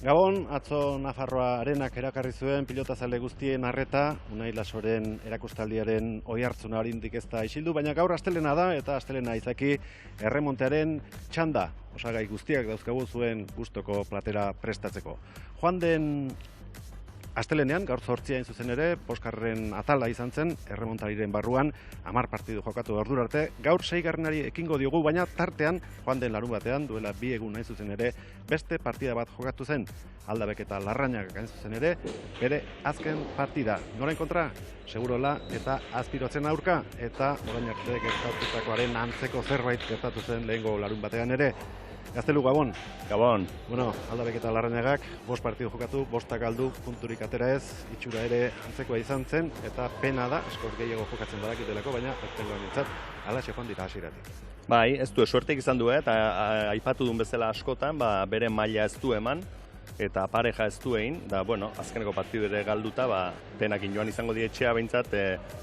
Gabon, atzo Nafarroa Arenak erakarri zuen pilotazale guztien arreta, Unai Lasoren erakustaldiaren oihartzuna oraindik ez da isildu, baina gaur astelena da eta astelena izaki erremontearen txanda. Osagai guztiak dauzkagu zuen gustoko platera prestatzeko. Joan den astelenean, gaur 8 hain zuzen ere, bosgarren atala izan zen, erremontariren barruan, 10 partidu jokatu ordura arte, gaur 6. ekingo diogu, baina tartean, joan den larun batean, duela 2 egun hain zuzen ere, beste partida bat jokatu zen, Aldabek eta Larrañak hain zuzen ere, bere azken partida. Noren kontra? Segurola eta Azpirotzen aurka, eta orain arte gertatutakoaren antzeko zerbait gertatu zen lehengo larun batean ere. Gaztelu, Gabon. Gabon. Bueno, Aldabek eta Larrañagak 5 partidu jokatu, 5 galdu, punturik atera ez, itxura ere antzekoa izan zen, eta pena da, eskor gehiago jokatzen badakitelako, baina azteluan nintzat, alaxe joan dira hasieratik. Bai, ez du, suertek izan du, eta aipatu duen bezala askotan, bere maila ez du eman, eta pareja ez du egin, da, bueno, azkeneko partidu ere galduta, penakin joan izango dietxea behintzat,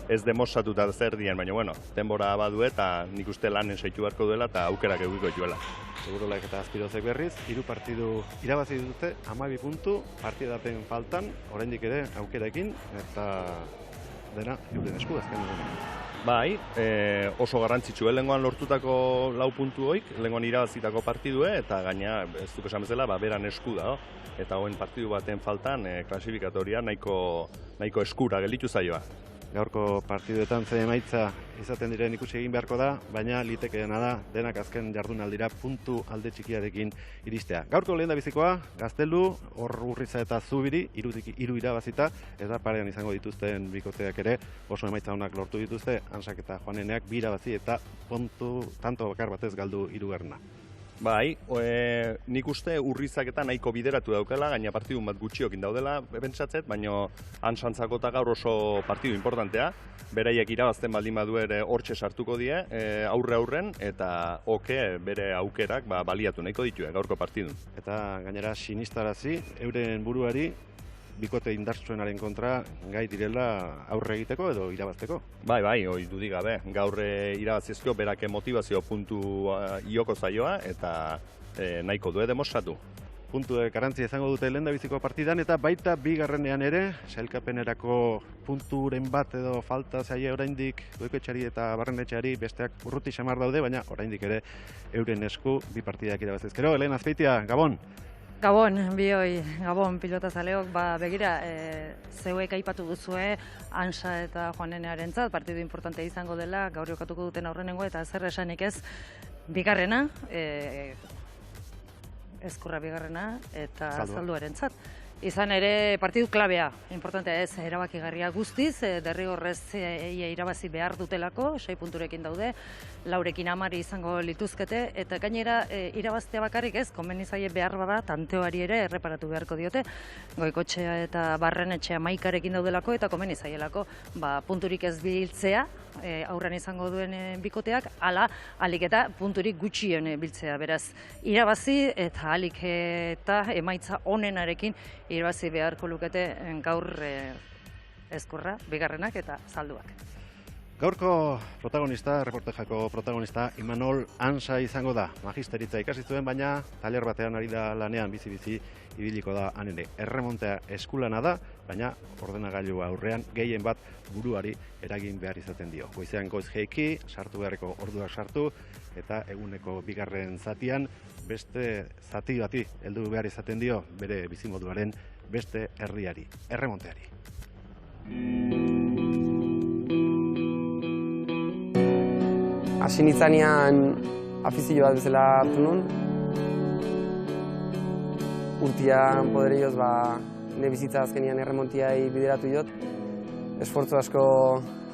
ez demostratuta zer dien, baina, bueno, denbora badu eta nik uste lanen saitu beharko duela eta aukerak egiko duela. Segurolak eta Azpirozek berriz, 3 partidu irabazi dute, 12 puntu, partidapen faltan, oraindik ere aukeraekin, eta dena euren esku azken duen. Bai, oso garrantzitsu, lehengoan lortutako 4 puntu hoik, lehengoan irabazitako partidue, eta gaina, ez duk esan bezala, beran esku da, eta hoen partidu baten faltan, klasifikatoria nahiko eskura gelditu zaioa. Gaurko partiduetan zein emaitza izaten diren ikusi egin beharko da, baina litekeena da denak azken jardunaldira puntu alde txikiarekin iristea. Gaurko lehendabizikoa, Gaztelu, hor Urriza eta Zubiri, 3 irabazita, eta parean izango dituzten bikoteak ere, oso emaitza honak lortu dituzte, Hansak eta Joaneneak 2 irabazi eta tanto bakar batez galdu 3. Bai, nik uste Urrizak eta nahiko bideratu daukela, gaina partidu bat gutxiokin daudela pentsatzet, baina Hansantzako eta gaur oso partidu importantea. Beraiek irabazten baldin badu ere hortxe sartuko die, aurren, eta bere aukerak baliatu nahiko ditu gaurko partidu. Eta gainera sinistarazi, euren buruari, bikote indartsuenaren kontra gai direla aurre egiteko edo irabazteko. Bai, hori dudik gabe. Gaur irabazizko berake motivazio puntu ioko zaioa eta nahiko du demostratu. Puntuek garrantzia izango dute lehendabiziko partidan eta baita 2. ere, sailkapenerako punturen bat edo falta zaie oraindik Goikoetxeari eta Barrenetxeari besteak urruti xamar daude, baina oraindik ere euren esku 2 partidak irabazizkero. Helen Azpeitia, Gabon! Gabon, bioi, Gabon pilotazaleok, begira, zeuek aipatu duzue, Hansa eta Joanenearentzat partidu importante izango dela, gaur jokatuko duten aurrenengo eta zer esanik ez, 2. Ezkurra 2. eta Zalduarentzat. Izan ere partidu klabea, importantea ez, erabakigarria guztiz, derrigorrez irabazi behar dutelako, 6 punturekin daude, 4rekin 10 izango lituzkete, eta gainera irabaztea bakarrik ez, konbeni zaie behar bada, tanteoari ere erreparatu beharko diote, Goikoetxea eta Barrenetxea 11rekin daudelako, eta konbeni zaielako punturik ez biltzea, aurran izango duen bikoteak, alik eta punturik gutxien biltzea, beraz, irabazi eta alik eta emaitza onenarekin irabazi beharko lukete gaur Ezkurra, 2. eta Zalduak. Gaurko protagonista, reportejako protagonista, Imanol Hansa izango da. Magisteritza ikasi zuen, baina taler batean ari da lanean bizi-bizi ibiliko da hanene. Erremontea eskulana da, baina ordenagailua aurrean gehien bat buruari eragin behar izaten dio. Goizean goiz jeiki, sartu beharreko orduak sartu, eta eguneko 2. zatian beste zati bati heldu behar izaten dio bere bizimoduaren beste herriari, erremonteari. Hasi nintzanean afizio bat bezala hartu nun. Urtean poderioz, nire bizitza azkenian erremontiai bideratu jot. Esfortzu asko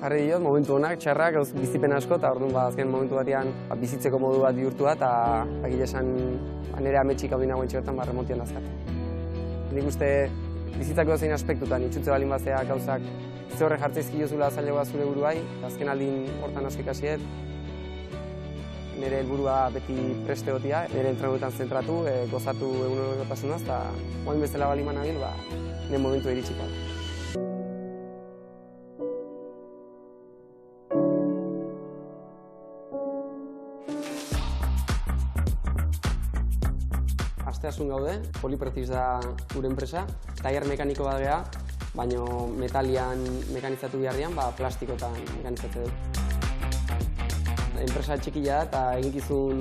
jarri diot, momentu honak, txarrak, bizipen asko, eta orduan azken momentu batean bizitzeko modu bat bihurtua, eta egile esan nire ametxik hau dinagoen txertan remontian dazkat. Nik uste bizitzako zein aspektutan, itxutze balin bazea gauzak ze horre jartzeizki jozula zailagoa zure buruai, azken aldin hortan asko ikasiet. Nire helburua beti preste gotia, nire entrenuetan zentratu, gozatu egunerotasunaz, eta moain bezala baliman nabil, nire momentu iritsiko. asteasun gaude, Poliprotix da gure enpresa, tailer mekaniko bat gea, baina metalian mekanizatu beharrean, plastikotan mekanizatze dugu. Enpresa txikia eta eginkizun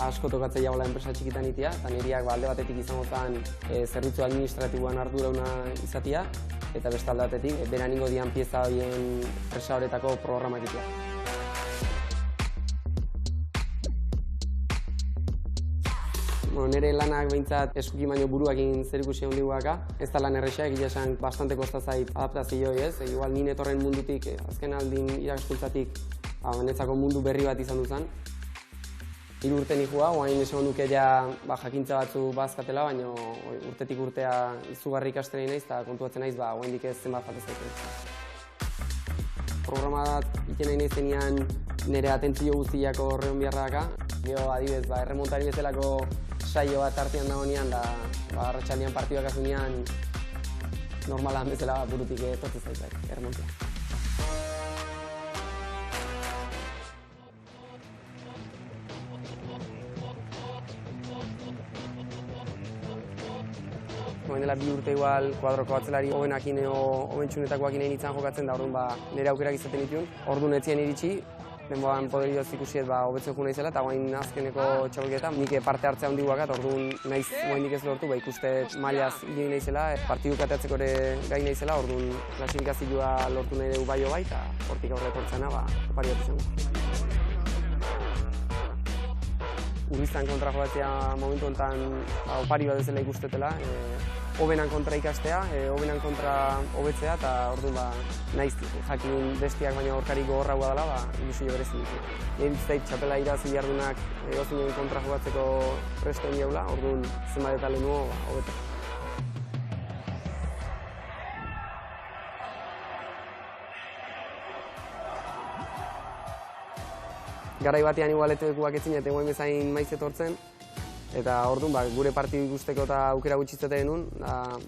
asko tokatzea jagoela enpresa txikitan itea, eta niriak alde batetik izango zen zerbitzu administratiboan ardurauna izatea, eta beste alde batetik beran ingo dian pieza horien enpresa horretako programak itea. Nire lanak behintzat eskuki baino buruakin zerikusi handi guaka. Ez da lan erresa, egia esan bastante kostazait adaptazioi ez. Igual nire etorren mundutik, azken aldin irakaskuntzatik, netzako mundu berri bat izan duzan. 3 urte nihua, oain esan nuke ja jakintza batzu bazkatela, baina urtetik urtea izugarri ikasten naiz eta kontuatzen naiz, oain dik ez zenbat fatez zaiten. Programa bat iten nahi naizenean nire atentzio guztiako horreon biharraka. Gero adibidez, erremontari bezalako saio bat artean dagoenean, arratsaldean partiduak azunean normalan bezala burutik etortzen zaitzak, erremontia. Oain dela 2 urte igual kuadroko batzelari hobenakin edo hobentsunetakoakin egin itzan jokatzen da, orduan nire aukerak izaten dituen. Orduan etzien iritsi, denboan poderioz ikusiet hobetzen jo naizela, eta oain azkeneko txapelketan nik parte hartzea handi guakat, orduan naiz oaindik ez lortu, ikuste mailaz hile naizela, partidu kateatzeko ere gai naizela, orduan klasifikazioa lortu nahi dugu bai, eta hortik aurre etortzena, opari bat izango. Urriztan kontra joatzea momentu honetan opari bat ezela ikustetela, hobenan kontra ikastea, hobenan kontra hobetzea, eta orduan naiz jakin bestiak baina horkari gogorragoa dela, ilusio berezin ditu. Egin txapela irabazi jardunak egozinen kontra joatzeko prestoen jaula, orduan zenbat eta lehenuo hobetzea. Garai batean igualetuekuak etzin eta egoen bezain maiz etortzen, eta orduan gure partidu ikusteko eta aukera gutxitzete genuen,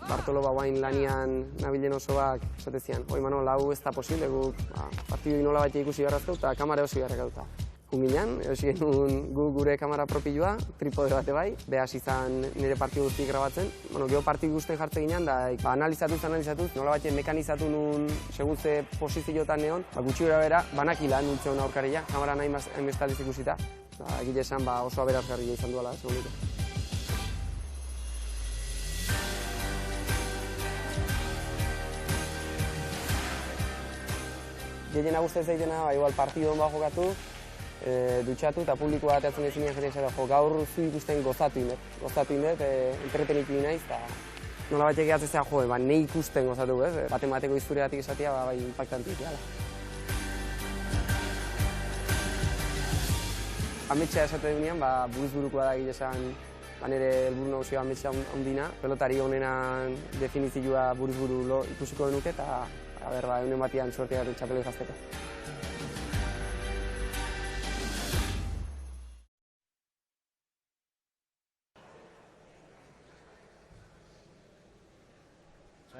Bartolo guain lanian nabilen osoak esatezian, oi Manol, hau ez da posible, guk partidu nola baita ikusi beharrazko eta kamara osi beharrak duta. Junginean, erosi genuen gure kamara propioa, tripode bate bai, behaz izan nire partidu guztiak grabatzen. Gero partidu guztiak jartzen ginean, da analizatuz, nola batean mekanizatu nun segun ze posizioetan neon, gutxi bera banakila nuntzen aurkaria, kamara nahi hainbestaliz ikusita. Egile esan oso aberazgarria izan duela, segun dute. Gehiena guztez daitena, igual partidu hon jokatu, dutxatu eta publikoa ateatzen ezinean jere esara, gaur zu ikusten gozatu indet, entretenitu naiz, eta nola batek egatzea nahi ikusten gozatu, baten bateko izture batik esatea, bai impactantik eala. Ametsa esate duenean, buruz-burukoa da esan nire helburu nagusia ametsa ondina, pelotari honenan definizioa buruz-buru ikusiko denuke, eta eunen batian suertea garen txapelei jazteko.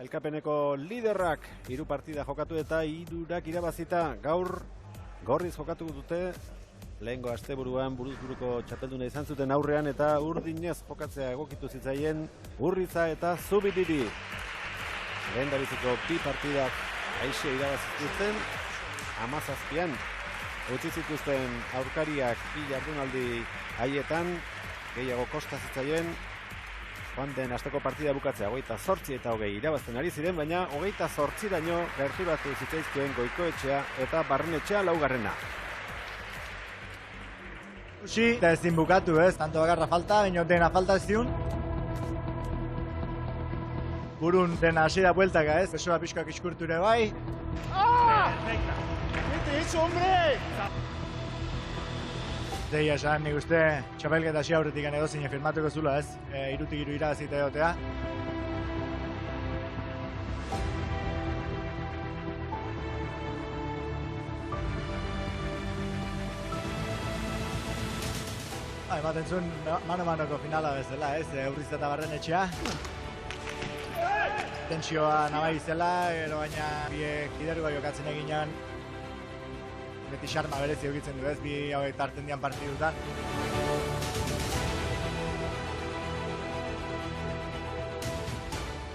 Elkapeneko liderrak 3 partida jokatu eta 3 irabazita. Gaur gorriz jokatu dute, lehengo asteburuan buruz-buruko txapelduna izan zuten aurrean, eta urdinez jokatzea egokitu zitzaien Urriza eta Zubitiri. Lehendabiziko 2 partidak aixe irabazituzten, 17an utzi zituzten aurkariak 2 jardunaldi haietan, gehiago kosta zitzaien joan den asteko partida bukatzea. 28 eta 20 irabazten ari ziren, baina 28raino gerturatu zitzaizkien Goikoetxea eta Barrenetxea laugarrena. Usi, eta ezin bukatu ez, tanto bakarra falta, baina dena falta ez diun. Burun dena hasiera bueltaka ez, besoa pixkoak iskurtu ere bai. Perfecta! Este es, hombre! Deia esan, nik uste txapelketa hasi aurretik edozine firmatuko zula ez, 3-3 irabazita egotea. Ematen zuen mano-manoko finala bezala ez, Urriza eta Barrenetxea. Tentsioa nabai zela, baina biek lidergoa jokatzen eginean. Beti xarma berezi egitzen du ez, bi hauek tarten dian partidutan.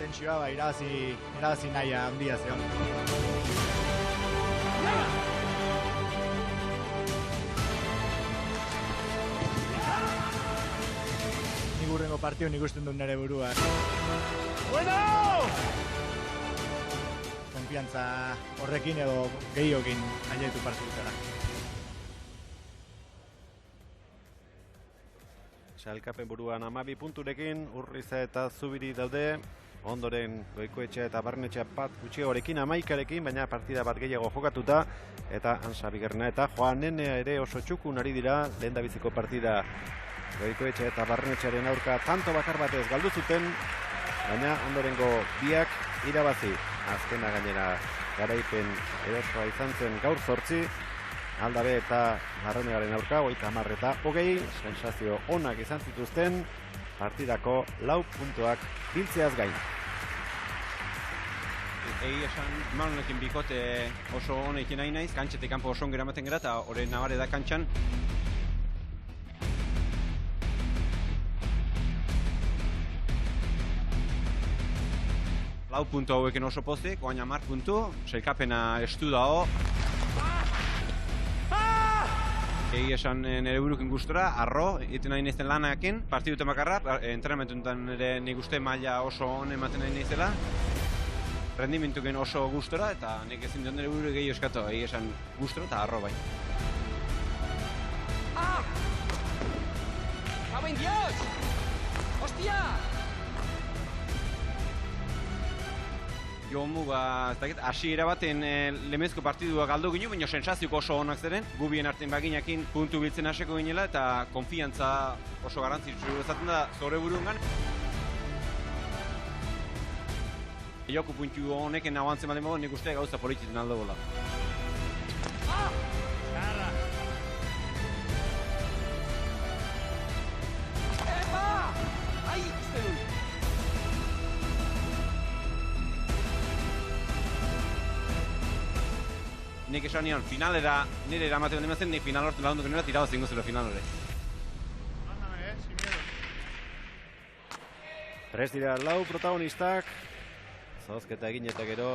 tentsioa, irabazi nahia handia zeon. Nik urrengo partidun ikusten dut nire burua. Konfiantza horrekin edo gehiokin ailetu partidutara. Sailkapen buruan 12 punturekin, Urriza eta Zubiri daude. Ondoren Goikoetxea eta Barnetxea bat gutxiagorekin 11arekin, baina partida bat gehiago jokatuta. Eta Ansa bigarrena eta Joan Nenea ere oso txukun ari dira. Lehendabiziko partida Goikoetxea eta Barnetxearen aurka tanto bakar batez galdu zuten, baina ondorengo biak irabazi. Azkena gainera garaipen erosoa izan zen gaur 8. Aldabe eta Larrañagaren aurka, 30 eta 20, sensazio onak izan zituzten, partidako 4 puntuak biltzeaz gain. Egi esan, honekin bikote oso honekin nahi naiz, kantxetik kanpo oso ongera ematen gara, eta hori nabare da kantxan. Lau puntu hauekin oso pozik, oain 10 puntu, sailkapena estu dago. Egi esan nire burukin gustora, arro, egiten nahi nizten lanakin, partidute makarra, entrenamentuntan nire nik uste maila oso hon ematen nahi nizela. Rendimentuken oso gustora, eta nik ezin dut nire buru gehi eskatu, egi esan gustora eta arro bai. ¡Ah! ¡Cago en Dios! ¡Hostia! Jo muga, ez dakit, hasiera baten lemezko partidua galdu ginen, baina sensazioko oso onak ziren, gubien artean baginakin puntu biltzen haseko ginela, eta konfiantza oso garrantzitsu ezaten da zore burungan. Joko puntu honeken abantzen baden nik uste gauza polititzen aldo bola. ¡Epa! ¡Ai, ikusten dut! Nik esan nion, finalera nire eramaten demazen, nik final horten lagunduko nire tirabaz zingo zelo final hori. Prest dira lau protagonistak, zozketa egin eta gero,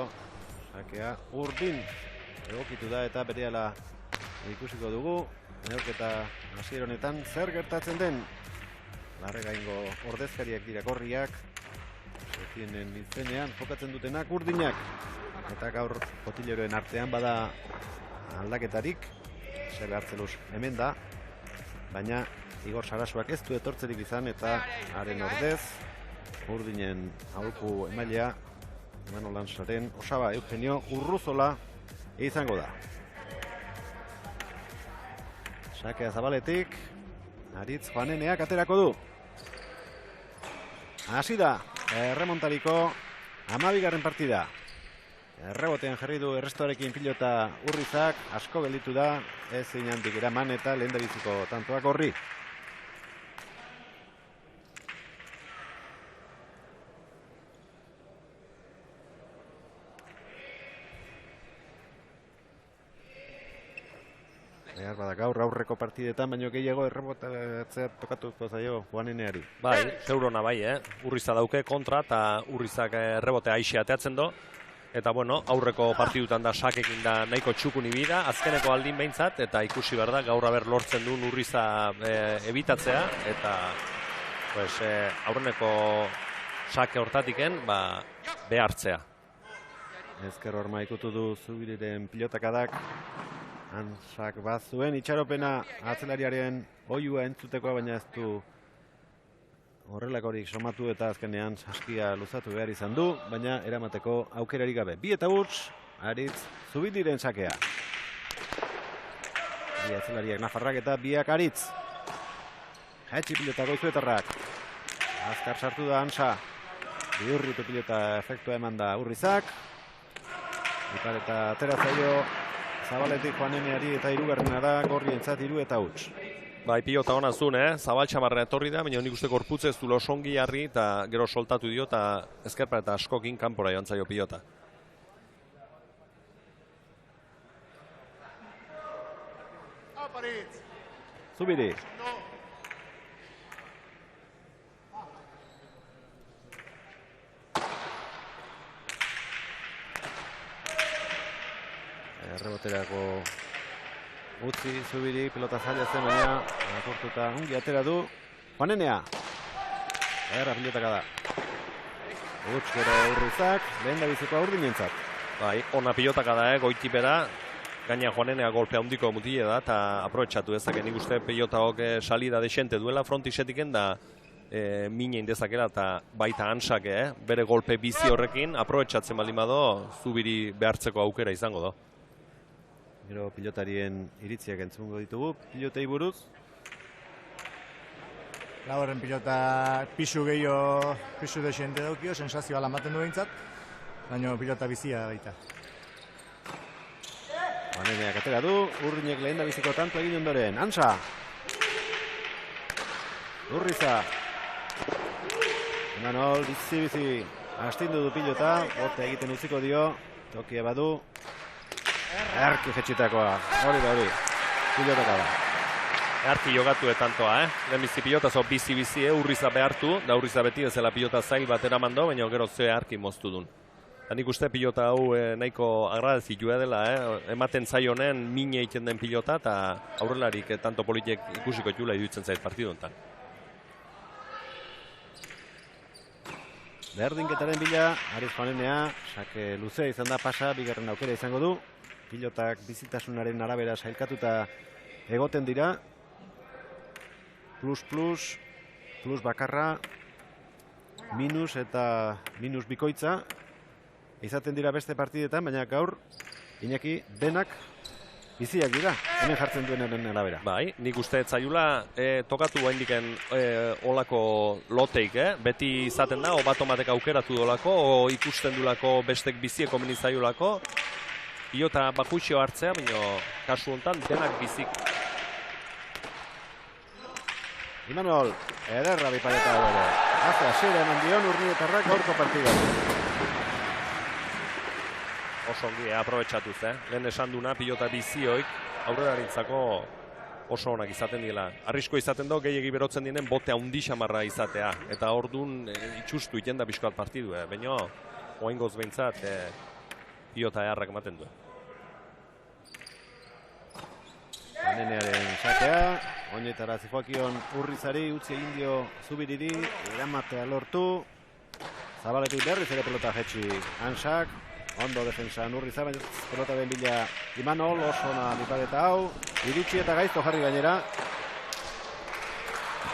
sakea urdin egokitu da eta berehala ikusiko dugu. Neurketa hasiera honetan zer gertatzen den. Larregaingo ordezkariak dira gorriak, Setienen izenean jokatzen dutenak urdinak. Eta gaur kotileroen artean bada aldaketarik, Sebe Hartzeluz hemen da, baina Igor Sarasuak ez du etortzerik izan eta haren ordez, urdinen aholku emailea, Imanol Lansaren osaba Eugenio Urruzola izango da. Sakea zabaletik, Aritz Joaneneak aterako du. Hasi da, erremontariko 12. partida. Errebotean jarri du errestoarekin pilota Urrizak, asko gelditu da, ez inandik eraman eta lehendabiziko tantoak horri. Behar bada gaur aurreko partidetan, baino gehiago errebotatzea tokatuko zaio Juaneneari. Bai, zeurona bai, Urriza dauke kontra eta Urrizak errebotea aixe ateatzen do. Eta bueno, aurreko partidutan da sakekin da nahiko txukun ibida, azkeneko aldin behintzat, eta ikusi behar da gaur haber lortzen duen Urriza ebitatzea, eta pues, aurreneko sake hortatiken behartzea. Ezker horma ikutu du Zubiriren pilotakadak, Ansak bat zuen, itxaropena atzelariaren oiua entzuteko, baina ez du horrelakorik somatu eta azkenean saskia luzatu behar izan du, baina eramateko aukerarik gabe. 2 eta huts, Aritz Zubiriren sakea. Bi atzelariak Nafarrak eta biak Aritz. Jaitsi pilota Goizuetarrak. Azkar sartu da Ansa. Bihurritu pilota efektua eman da Urrizak. Ipar eta atera zaio Zabaletik Juaneneari eta 3. da Gorrientzat 3 eta huts. Bai, pilota hona zuen, Zabaltxamarra etorri da, baina nik uste gorputze ez du losongi jarri eta gero soltatu dio eta ezkerpa eta askokin kanpora joan zaio pilota. Zubiri. Erreboterako utzi Zubiri, pelota zaila zen, baina akortuta ongi atera du. Juanenea. Erra pilotaka da. Huts gero Urrizak, lehen da bizikoa urdinentzat. Bai, ona pilotaka da, goitipera. Gaina Juanenea golpe handiko mutile da, eta aprobetxatu dezake. Nik uste pilotaok salida desente duela frontisetiken da mine indezakela eta baita hansak, bere golpe bizi horrekin, aprobetxatzen baldin bado, Zubiri behartzeko aukera izango do. Gero pilotarien iritziak entzungo ditugu, pilotei buruz. Laborren pilota pisu gehiago, pisu desente daukio, sensazioa lamaten du behintzat, baina pilota bizia baita. Juaneneak atera du, Urrinek lehen da biziko tanto egin ondoren. Ansa! Urriza! Emanol, bizi-bizi, astindu du pilota, bote egiten utziko dio, tokia badu. Erki jetxitakoa, hori da hori, pilotaka da. Erki jogatu etantoa, Lehenbizi pilota zo bizi-bizi, Urriza behartu, da Urriza beti bezala pilota zail bat eramando, baina gero ze Erki moztu dun. Nik uste pilota hau nahiko agradezitua dela, ematen zaionen mine egiten den pilota, eta aurrelarik tanto politek ikusiko txula iduitzen zait partidu enten. Berdinketaren bila, Ariz Juanenea, sake luzea izan da pasa, bigarren aukera izango du. Pilotak bizitasunaren arabera sailkatuta egoten dira. Plus bakarra, minus eta minus bikoitza. Izaten dira beste partidetan, baina gaur, Iñaki, denak biziak dira, hemen jartzen duenaren arabera. Bai, nik uste etzaiula tokatu haindiken olako loteik, beti izaten da, o bat omatek aukeratu dolako, o ikusten dulako bestek bizieko menizaiulako, pilota bakuixo hartzea, baina kasu honetan denak bizik. Imanol, ederra bipaleta ere. Haze, asera eman dion Urnietarrak gaurko partida. Oso ongi, aprobetxatuz, Lehen esan duna, pilota bizioik aurrerarintzako oso onak izaten dira. Arrisko izaten do, gehiagi berotzen dienen bote handi xamarra izatea. Eta orduan itxustu iten da pixkoat partidu, baina oaingoz behintzat pilota eharrak ematen du. Juanenearen sakea, oinetara zijoakion Urrizari, utzi egin dio Zubiriri, eramatea lortu. Zabaletik berriz ere pelota jetxi Hansak. Ondo defensan Urriza, baina pelota den bila Imanol, oso ona bipaleta hau. Iritsi eta gaizto jarri gainera.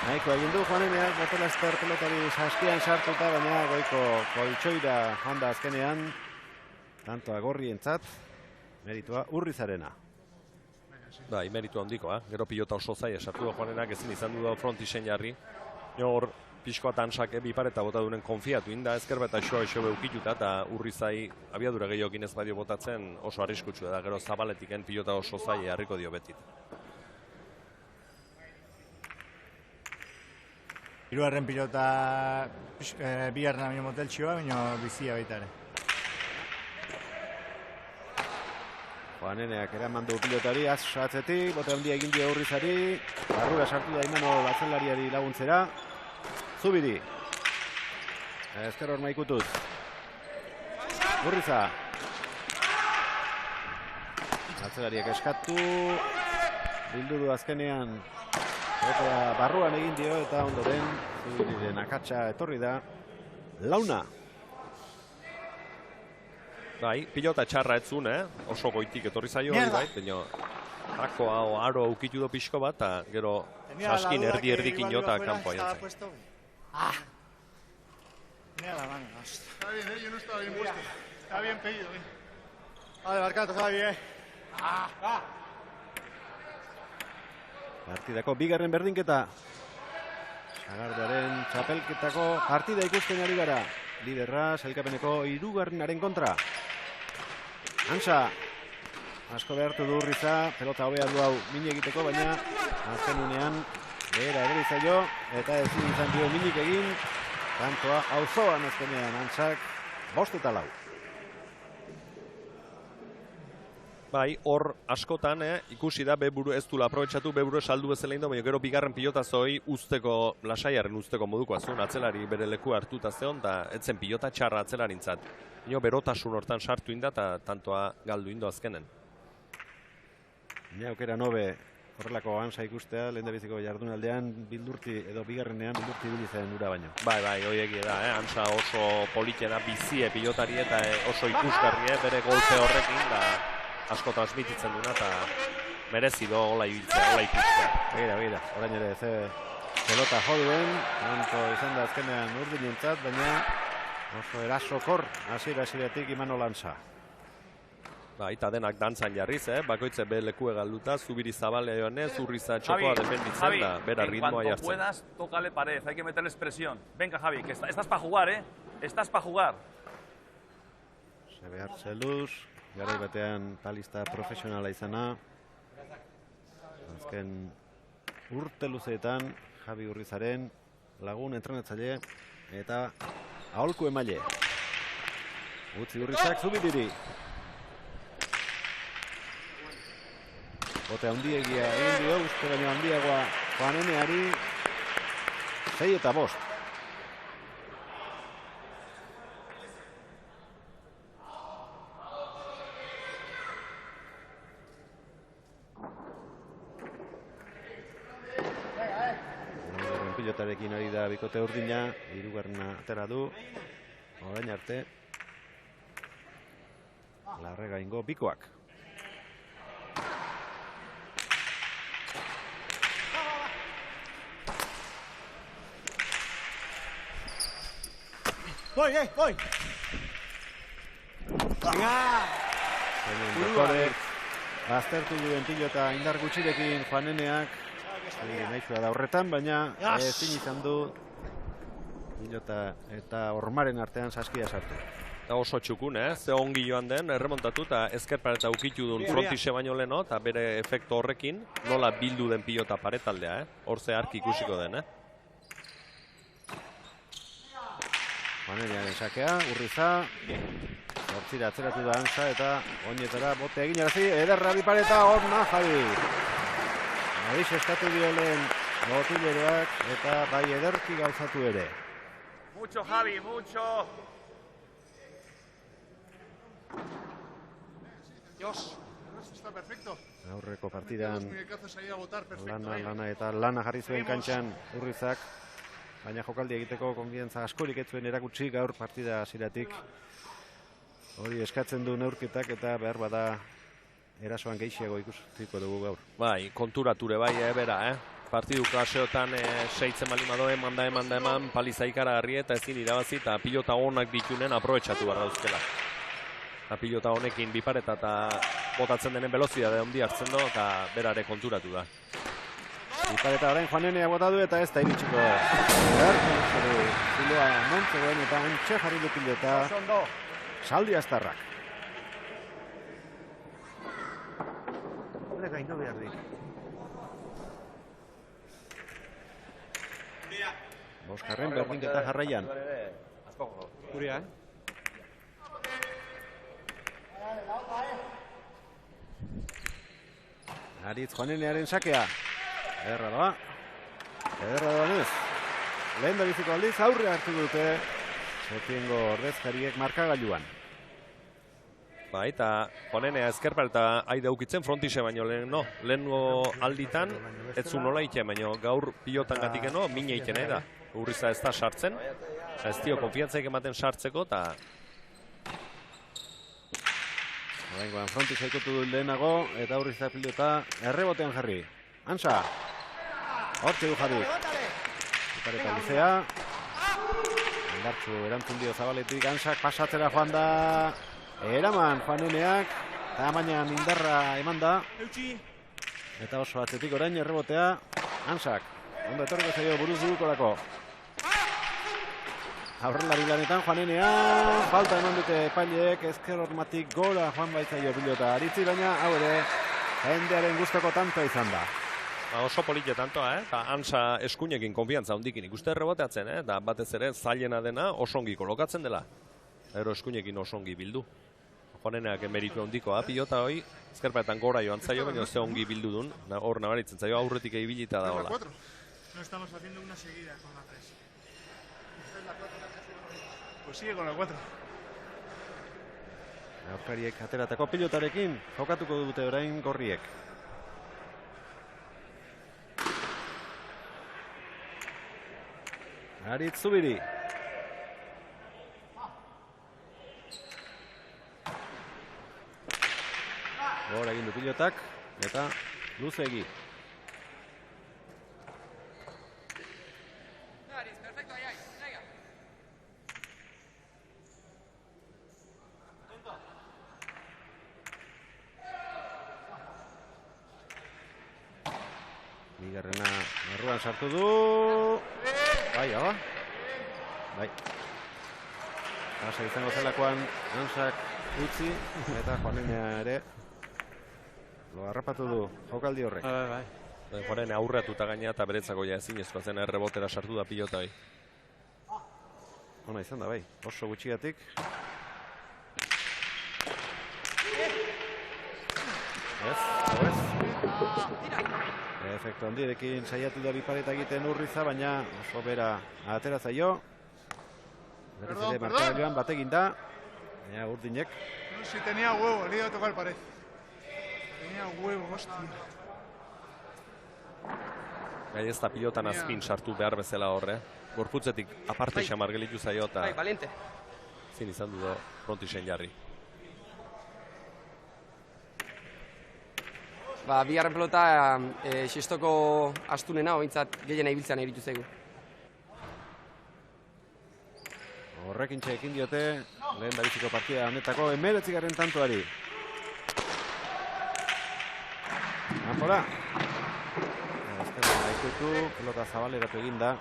Nahiko egin du Juaneneak, Botelazter pelotari saskian sartuta, baina goiko koltsoira handa azkenean. Tantoa gorrientzat, meritua Urrizarena. Bai, meritu handikoa, gero pilota oso zai esartu da Juanenak ezin izan du da frontisen jarri. Hor, pixkoa tansak bipareta bota duren konfiatu inda, ezker eta xo beukituta, eta Urrizai abiadura gehiokin ez badio botatzen oso arriskutsu da, gero Zabaletiken pilota oso zai harriko dio betit. Hirugarren pilota bigarren baino moteltxioa, baina bizia baita ere. Juaneneak eraman du pilotari, atzetik, bote handia egin dio Urrizari, barrura sartu da Imanol atzelariari laguntzera. Zubiri, ezker hor maikutuz. Urriza. Atzelariak eskatu, bildu azkenean, barruan egin dio eta ondoren, Zubiriren akatsa etorri da, Launa. Bai, pilota txarra etzun, oso goitik etorri zaio hori bai, baina jakoa o aro aukitu do pixko bat, eta gero saskin erdikin jota kanpoa jantzen. Tenía la mano. Está bien, yo no estaba bien puesto. Está bien pedido. Vale, Barcato, Javi, Partidako bigarren berdinketa. Sagardoaren txapelketako partida ikusten ari gara. Liderra, sailkapeneko hirugarrenaren kontra. Hansa. Asko behartu du Urriza, pelota hobea du hau mini egiteko, baina azken unean behera egeri zaio, eta ezin izan dio minik egin, tantoa auzoan azkenean Hansak 5-4. Bai, hor askotan ikusi da beburu ez dula aprobetxatu, beburu saldu bezala indo, baina gero bigarren pilota zoi usteko, lasaiaren usteko modukoa zuen, atzelari bere leku hartuta zeon, eta etzen pilota txarra atzelarintzat. Berotasun hortan sartu inda, eta tantoa galdu indo azkenen. Baina aukera nobe horrelako Hansa ikustea, lehen biziko jardunaldean bildurti edo bigarrenean bildurti bilizen ura baino. Bai, horiek da, Hansa oso polite da, bizie pilotari eta oso ikusgarri, bere golpe horrekin, da asko transmititzen duna, eta merezi do hola ibiltzea, hola ikustea. Begira, orain ere, ze pelota jo duen, onto izan da azkenean urdinentzat, baina oso erasokor hasieratik Imanol Hansa. Eta denak dantzan jarriz, bakoitze be lekue galduta, Zubiri Zabale joanez, Urriza txokoa defenditzen da, bera ritmoa jartzen. En cuanto puedas, tócale pared, hay que meterles presión. Venga, Javi, que estás para jugar, Estás para jugar. Sebehar zeluz, garai batean palista profesionala izana. Azken urte luzeetan, Javi Urrizaren lagun entrenatzaile eta aholku emaile. Utzi Urrizak Zubiriri. Bote handiegia egin dio, uste baino handiagoa Juaneneari 6 eta 5. Pilotarekin ari da bikote urdina, hirugarrena atera du, orain arte Larregaingo bikoak. Voy! Aztertu duen pilota indar gutxirekin Juaneneak nahizua da horretan, baina ezin izan du pilota eta Ormaren artean saskia sartu. Eta oso txukun, ze ongi joan den, erremontatu eta ezker pareta ukitu duen frontise baino leno, eta bere efektu horrekin nola bildu den pilota paretaldea, hor ze arki ikusiko den, Juanenearen sakea, Urriza, hortzira atzeratu da Hansa eta oinetara bote egin arazi, ederra bipareta orna Javi. Nahiz eskatu diolen botileroak eta bai ederki gauzatu ere. Mucho, Javi, mucho. Dios, está perfecto. Aurreko partidan lana jarri zuen kantxan Urrizak. Baina jokaldi egiteko konfiantza askorik ez zuen erakutsi gaur partida hasieratik. Hori eskatzen du neurketak eta behar bada erasoan gehiago ikusiko dugu gaur. Bai, konturature bai, bera, Partidu klaseotan seitzen bali madoe, manda eman, paliza ikaragarri eta ezin irabazi eta pilota honak ditunen aprobetxatu behar dauzkela. Pilota honekin bipareta eta botatzen denen velozidade handi hartzen du eta berare konturatu da. Bipareta orain Juanenea bota du eta ez da iritsiko. Ziloa montzegoen eta antxe jarri du pilota Saldi Astarrak. Hore gaino behar dik. Boskarren berdinketa jarraian. Kuria, Aritz Juanenearen sakea. Ederra doa. Ederra doanez. Lehen da biziko aldiz aurre hartu dute Setiengo ordezkariek markagailuan. Eta Juanenea ezkerpar eta aide ukitzen frontise baino lehengo alditan ez zu nola iten, baino gaur pilotan gatikeno mine iten da. Urriza ez da sartzen, ez dio konfiantzaik ematen sartzeko eta Oraingoan frontisa ikutu du lehenago eta Urriza pilota errebotean jarri. Hansa. Hortxe du Javi. Ipareta luzea. Indartxu erantzun dio Zabaletik. Hansak pasatzera joan da. Eraman Juaneneak. Eta baina indarra eman da. Eta oso atzetik orain errebotea. Hansak. Ondo etorriko zaio buruz dugukorako. Aurrelari lanetan Juanenea. Falta eman dute epaileek. Ezker hormatik gora joan baitzaio pilota aritzi, baina hau ere jendearen gustoko tantoa izan da. Oso polite tantoa, eta Hansa eskuinekin konfiantza hundikin ikuste reboteatzen, eta batez ere zailena dena osongi kolokatzen dela. Ero eskuinekin osongi bildu. Juaneneak emeritu handikoa, pilota hoi, ezkerpaetan gora joan zaio, baina ze ongi bildu dun, hor nabaritzen zaio aurretik eibilita da hola. No estamos haciendo una seguida con la 3. Esta es la 4. Pues sigue con la 4. Aurkariek ateratako pilotarekin jokatuko dute orain gorriek. Aritz Zubiri. Gora egin du pilotak, eta luzegi. Bigarrena erruan sartu du. Bai, hau. Bai. Asa izango zelakoan Ansak utzi, eta Juanenea ere lo harrapatu du jokaldi horrek. Bai. Juanenea aurreatuta gaina eta beretzako ja ezinezkoa zen errebotera sartu da pilota bai. Ona izan da bai, oso gutxigatik. Efektu handirekin saiatu da bipareta egiten Urriza, baina oso bera atera zaio. Berriz ere markagailuan batekin da. Baina Urdinek. Si tenía huevo, le iba a tocar pared. Tenía huevo, hostia. Gai ez da pilotan azpin sartu behar bezala horre. Gorputzetik aparte xamar gelitu zaio eta zin izan du frontisen jarri. Bigarren pelota xestoko astunena, ointzat gehiena ibiltzean eritu zaigu. Horrekin txekin diote, lehen dabiziko partida honetako 19. tantoari. Kanpora. Azkenean daikutu, pelota zabaleratu egin da.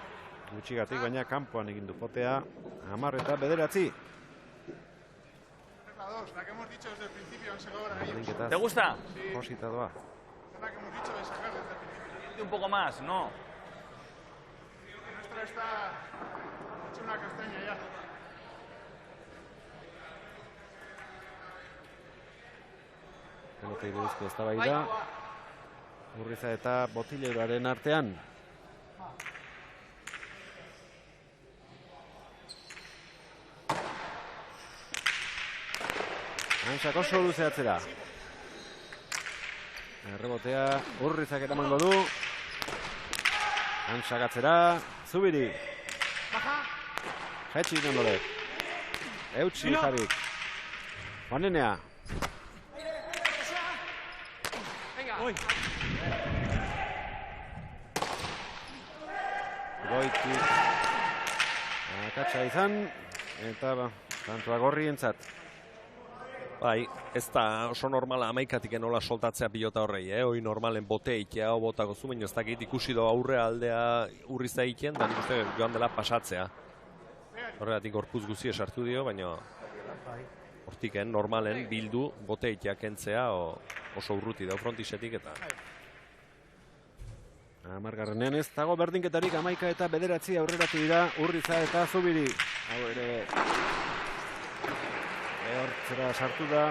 Gutxigatik, baina kanpoan egin du potea. 10 eta 9. La que hemos dicho desde el principio han sacado ahora ellos. ¿Te gusta? Josita doa. La que hemos dicho de sacar desde el principio. Un poco más, ¿no? Nuestra está hecha una castaña ya. Pelotei buruzko eztabaida. Urriza eta Botileroaren artean. Ansak oso luze atzera. Errebotea Urrizak eramango du. Ansak atzera, Zubiri. Jetxi nondolek. Eutsi Javik. Juanenea. Goitik akatsa izan, eta tantua gorri entzat. Bai, ez da oso normala 11-tik enola soltatzea pilota horrei, hoi normalen bote itea, botako zu, baina ez dakit ikusi do aurre aldea Urriza ikien, da nik uste joan dela pasatzea. Horregatik gorpuz guzi esartu dio, baina hortiken normalen bildu bote itea kentzea oso urruti da frontisetik eta... Amargarrenean ez dago berdinketarik 11 eta 9 aurreratu dira Urriza eta Zubiri. Hau ere hortzera sartu da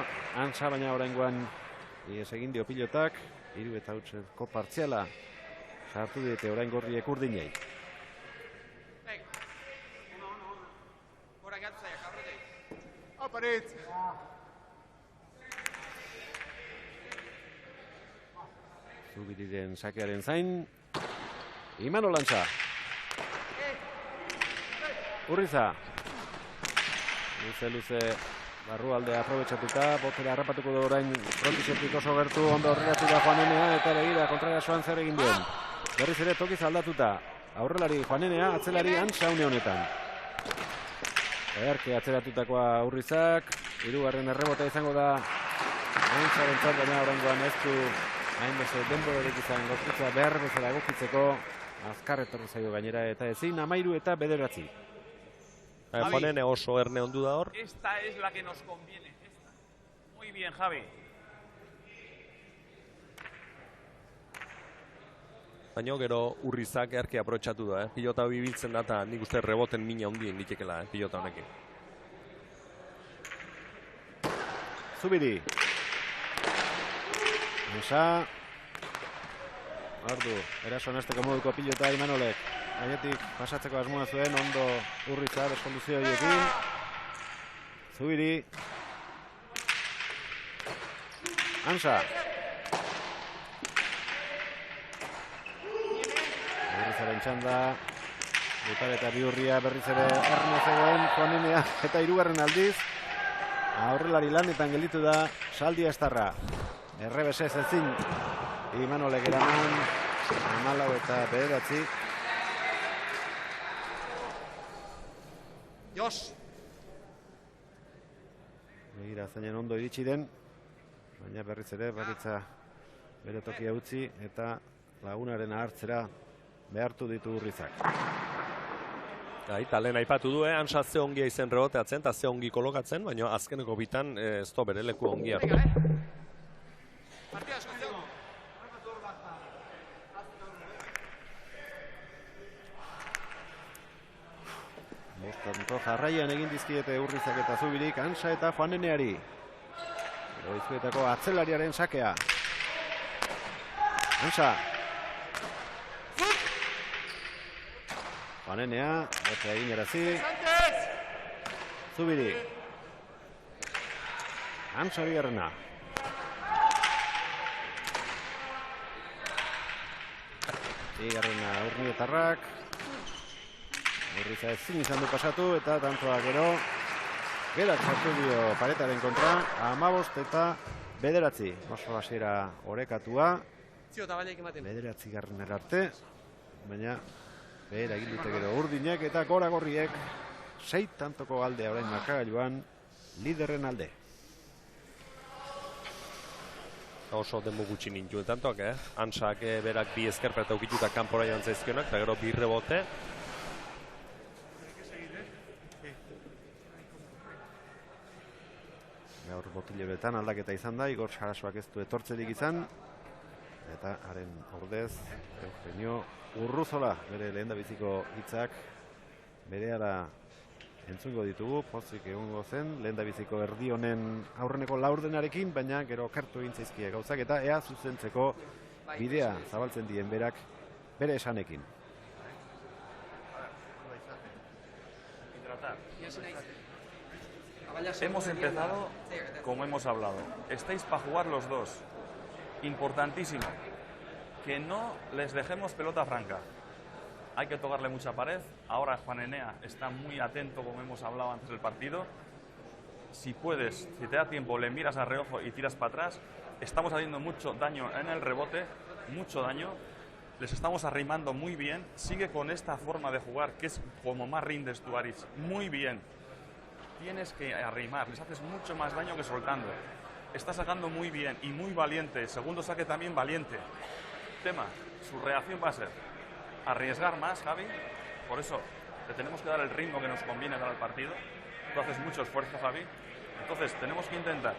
Antsa, baina oraingoan ies egin dio pilotak. 3 eta 8ko partziala sartu diete orain gorriek Urdinei. Aparet. Zubiriren sakearen zain. Imanol Antsa. Urriza. Luze barrualdea aprobetxatuta, botera harrapatuko du orain frontisetik oso gertu, ondo horreatu da Juanenea, eta begira kontrara soan zer egin duen. Berriz ere tokiz aldatuta. Aurrelari Juanenea, atzelari Antsa une honetan. Ederke atzeratutakoa Urrizak, 3. errebota izango da Antsarentzat, baina oraingoan ez du hainbeste denborarik izan gorputza behar bezala egokitzeko, azkar etorri zaio gainera eta ezin 13 eta 9. Juanene oso erne ondu da hor. Esta es la que nos conviene. Esta. Muy bien, Javi. Baina gero Urrizak erke aprotxatu da, pilota hori biltzen da eta nik uste reboten mina hundien ditekela pilota honekin. Zubiri. Musa. Ardu, eraso nesteko moduko pilota Imanolek. Gainetik pasatzeko asmoa zuen, ondo Urriza soluzio horiekin. Zubiri. Antsa. Urrizaren txanda. Ipar eta Bihurria berriz ere erna zegoen Juanenea eta 3. aldiz. Aurrelari lanetan gelditu da Saldi Estarra. Errebesez ezin Imanolek eraman 14 eta 9. Jos! Begira zeinen ondo iritsi den, baina berriz ere Baritza bere tokia utzi eta lagunaren hartzera behartu ditu Urrizak. Eta lehen aipatu du, Ansa ze ongia izen reboteatzen eta ze ongi kolokatzen, baina azkeneko bitan ez do bere leku ongia. Bostanto jarraian egin dizkiete Urrizak eta Zubirik Ansa eta Juaneneari. Goizuetako atzelariaren sakea. Ansa. Juanenea, eta egin erazi. Zubiri. Ansa bigarrena. Bigarrena Urnietarrak. Urriza ezin izan du pasatu eta tantoa gero. Gerak sartu dio paretaren kontra. 15 eta 9. Oso hasiera orekatua. 9. garren arte. Baina behera egin dute gero Urdinek eta Goragorriek 6 tantoko aldea orain markagailuan liderren alde. Oso demo gutxi nintuen tantoak, Ansak berak 2 eskerpeta ukituta kanpora joan zaizkionak, eta gero 2 rebote. Gaur botilebetan aldaketa izan da, Igor Sarasoak ez du etortzerik izan. Eta haren ordez, Eugenio Urruzola, bere lehendabiziko hitzak berehala entzungo ditugu, pozik egongo zen, lehendabiziko erdi honen aurreneko laurdenarekin, baina gero okertu egin zaizkie gauzak eta ea zuzentzeko bidea zabaltzen dien berak bere esanekin. Hemos empezado como hemos hablado. Estáis para jugar los dos. Importantísimo. Que no les dejemos pelota franca. Hay que tocarle mucha pared. Ahora Juanenea está muy atento, como hemos hablado antes del partido. Si puedes, si te da tiempo, le miras a reojo y tiras para atrás. Estamos haciendo mucho daño en el rebote, mucho daño. Les estamos arrimando muy bien. Sigue con esta forma de jugar, que es como más rindes tú, Aritz. Muy bien. Tienes que arrimar, les haces mucho más daño que soltando. Está sacando muy bien y muy valiente. El segundo saque también valiente. Tema, su reacción va a ser arriesgar más, Javi. Por eso le tenemos que dar el ritmo que nos conviene para el partido. Tú haces mucho esfuerzo, Javi. Entonces tenemos que intentar.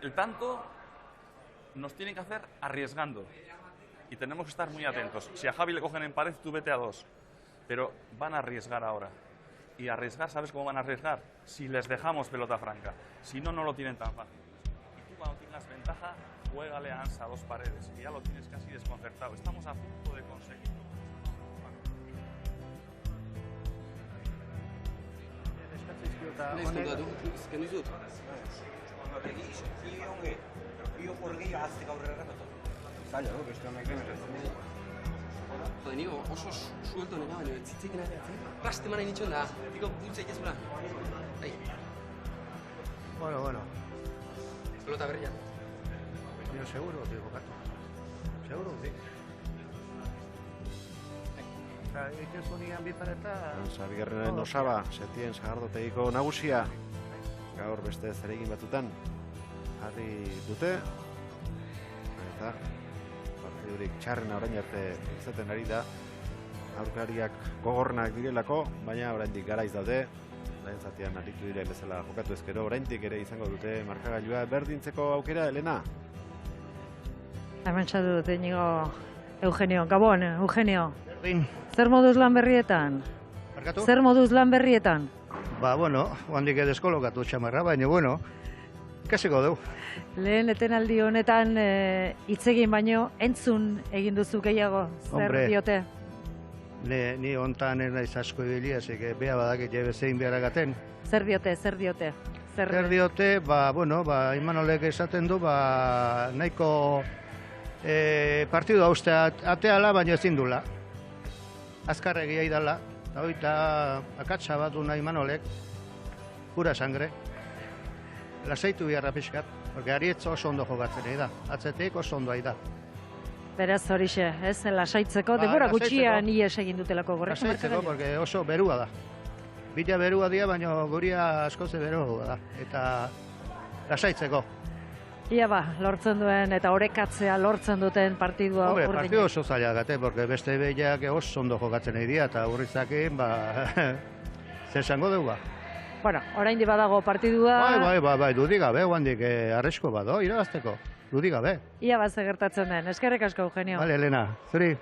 El tanto nos tiene que hacer arriesgando. Y tenemos que estar muy atentos. Si a Javi le cogen en pared, tú vete a 2. Pero van a arriesgar ahora. Y arriesgar, ¿sabes cómo van a arriesgar? Si les dejamos pelota franca. Si no, no lo tienen tan fácil. Y tú cuando tengas ventaja, juégale a Ansa 2 paredes, que ya lo tienes casi desconcertado. Estamos a punto de conseguirlo. Nigo oso suelto nena, baina zitzekin ateratzen. Plaste mana initxon da. Digo, bultza itazula. Bueno. Pelota berria. Yo seguro, digo, gato. Seguro, sí. Egiten zunian bipareta... Bigarrenaren osaba, setien sagardotegiko nagusia. Gaur beste zeregin batzutan jarri dute. Eta partidurik txarrena orain arte izaten ari da. Aurkariak gogornak direlako, baina oraindik garaiz daude. Lehen zatian aritu diren bezala jokatu ezkero, oraindik ere izango dute markagailua berdintzeko aukera, Elena? Hemen txatu dut, Inigo Eugenio. Gabon, Eugenio. Berdin. Zer moduz lan berrietan? Barkatu? Zer moduz lan berrietan? Ba, bueno, handik edeskolokatu txamarra, baina, bueno, kaseko dugu. Lehen etenaldi honetan hitz egin baino, entzun egin duzu gehiago. Zer Hombre. diote? Ni hontan ez naiz asko ibili, asike bea badakit jebe zein beharagaten. Zer diote? Zer diote, Imanolek esaten du, nahiko partidu hauzte ateala, baina ezin dula. azkarregia idala, eta hoita akatsa bat du nahi Manolek, pura sangre. Lasaitu biharra pixkat, porque Arietz oso ondo jokatzen da, atzetik oso ondo da. Beraz horixe, ez, lasaitzeko, denbora gutxian ies egin dutelako gorrek. Lasaitzeko, porque oso berua da. Bila berua dira, baina guria askoze berua da, eta lasaitzeko. Ia ba, lortzen duen eta orekatzea lortzen duten partidua Hombre, urdinek. partidu oso zaila gate, porque beste behiak oso ondo jokatzen nahi dira, eta Urrizakin, zer esango dugu ba. Bueno, oraindik badago partidua. Bai, dudik gabe, guandik arresko bado, irabazteko, dudik gabe. Ia bat ze gertatzen den, eskerrik asko, Eugenio. Bale, Elena, zuri.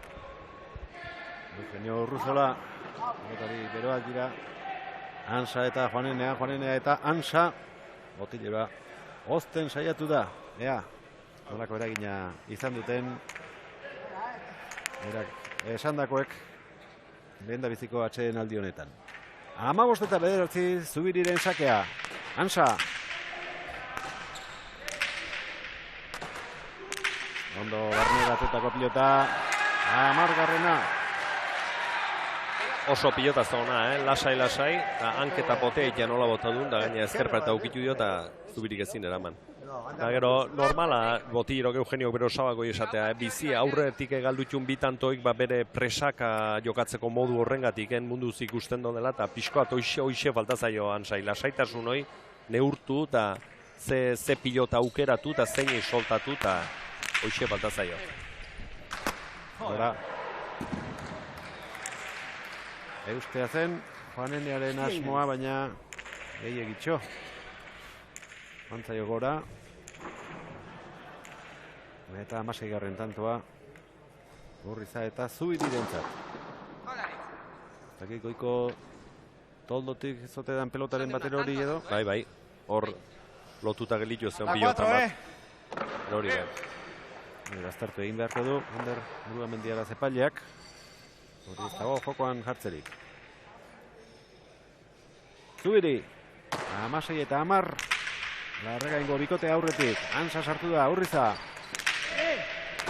Eugenio Urruzola, pilotari beroak dira, Ansa eta Juanenea eta Ansa, botilera, ozten saiatu da, ea, nolako eragina izan duten, esandakoek, lehen da biziko atxeen aldi honetan. 15 eta 9 Zubiriren sakea, Ansa. Ondo barneratutako pilota, 10. Oso pilota zona, lasai, eta hanketa potea ikan nola bota duen, da gaina ezkerpareta ukitu dio, eta Zubirik ezin eraman. Eta gero, normala, botillerok Eugenio bero sabako esatea, bizi aurretik galdutxun bitantoik bere presaka jokatzeko modu horrengatik munduz ikusten dela, eta pixkoat hoxe falta zaio Ansai, lasaitasun hoi neurtu, eta ze pilota aukeratu, eta zein soltatu, eta hoxe falta zaio. Eustea zen, Juanenearen asmoa, baina gehiagitxo. Antzaio gora. Eta 16. tantoa. Urriza eta Zubirirentzat. Zakik goiko toldotik zote dan pelotaren bater hori edo. Bai, hor lotuta gelitu zen pilotan bat. Hori bai. Aztertu egin beharko du, Ander Burugamendiara zepaileak. Hori ez dago jokoan jartzerik. Zubiri, 16 eta 10. Larregaingo bikote aurretik, Ansa sartu da, Urriza.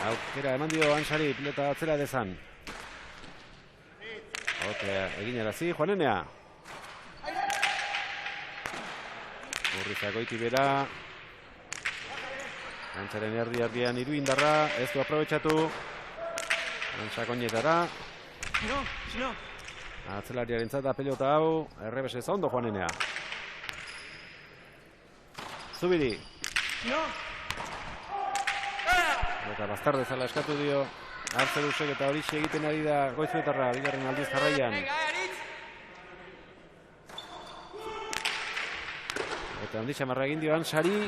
Aukera eman dio Ansari, pilota atzera dezan. Egin erazi, Juanenea. Urriza goiti bera. Antsaren erdian hiru indarra, ez du aprobetxatu. Ansa koinetara. Atzelariaren zata pelota hau, errebesez ondo Juanenea. Zubiri. Eta bastardezala eskatu dio Artzerusek eta horixe egiten ari da Goizuetarra, bigarren aldiz jarraian. Eta handitxamarra egin dio Ansari.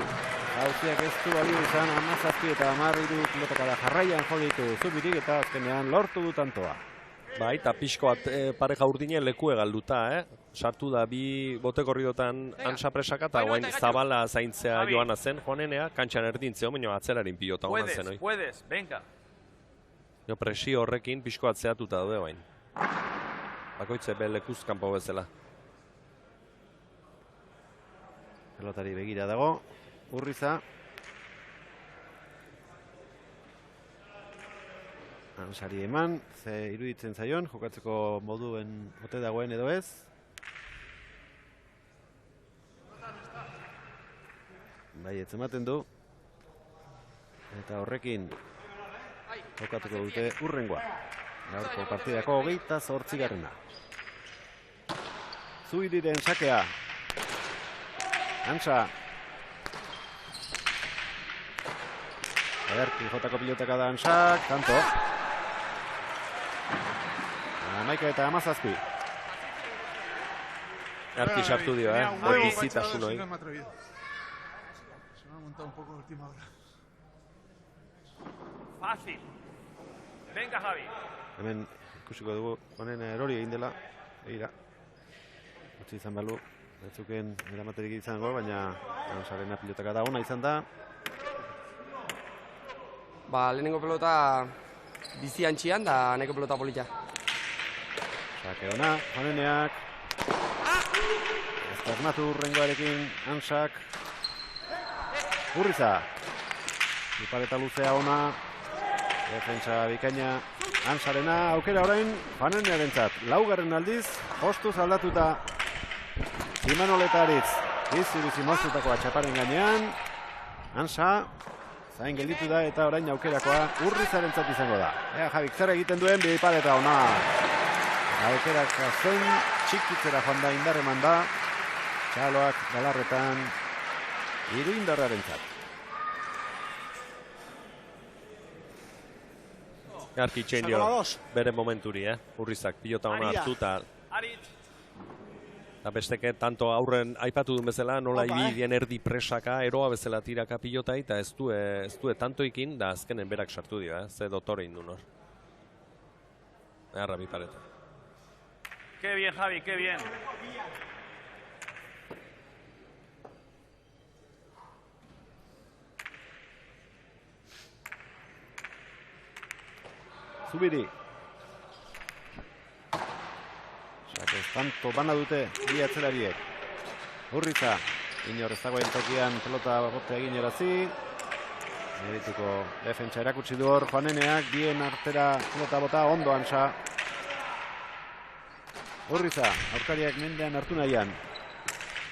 Gauziak ez du balio izan, 17 eta 10 pilotakada jarraian jo ditu Zubirik eta azkenean lortu du tantoa. Bai, eta pixkoat pareja urdinen lekue galduta, Sartu da bi bote korridotan Ansa presaka eta guain Zabala zaintzea joana zen, Juanenea, kantxan erdintzeo, baina atzerarin pilota honan zen hoi. Puedes, venga. Presio horrekin pixkoat zehatuta daude bain. Bakoitze be lekuz kanpo bezala. Pelotari begira dago, Urriza. Ansari eman, ze iruditzen zaion, jokatzeko moduen ote dagoen edo ez. Bai, ez ematen du. Eta horrekin jokatuko dute urrengoa. Gaurko partidako 28. Zubiriren sakea. Ansa. Ederki jotako pilotaka da Ansak, tanto. 11 eta 17. Arki sartu dio, bizitasun hori. Se me ha montado un poco última hora. Fácil. Venga, Javi. Hemen ikusiko dugu honen erori egin dela. Egira. Utsi izan balu. Batzuken eramaterik izango, baina Ansarena pilotaka da ona izan da. Lehenengo pelota bizi antxian da nahiko pelota polita. Sake ona, Juaneneak. Esternatu urrengoarekin Ansak. Urriza. Ipar eta luzea ona. Defentsa bikaina Ansarena, aukera orain Juanenearentzat. Laugarren aldiz, postuz aldatuta Imanoleta Aritz. Bizi moztutakoa txaparen gainean. Ansa, zain gelditu da eta orain aukerakoa Urrizarentzat izango da. Ea Javik zer egiten duen bipaleta ona. Aukerak zen, txikitzera joan da indarreman da. Txaloak galarretan Iruindarrarentzat. Garki itxein dio bere momenturi, Urrizak pilota ona hartu eta besteke tanto aurren aipatu duen bezala, nola ibidien erdi presaka, eroa bezala tiraka pilotai, eta ez du tantoikin, da azkenen berak sartu dio, ze dotore indun hor. Eharra bipaleta. Qué bien, Javi, qué bien. Zubiri. Tanto bana dute bi atzelariek. Urriza, inor ez dagoen tokian pelota bote egin erazi. Merituko defentsa erakutsi du hor Juaneneak, bien artera pelota bota ondo Ansa. Urriza, aurkariak mendean hartu nahian.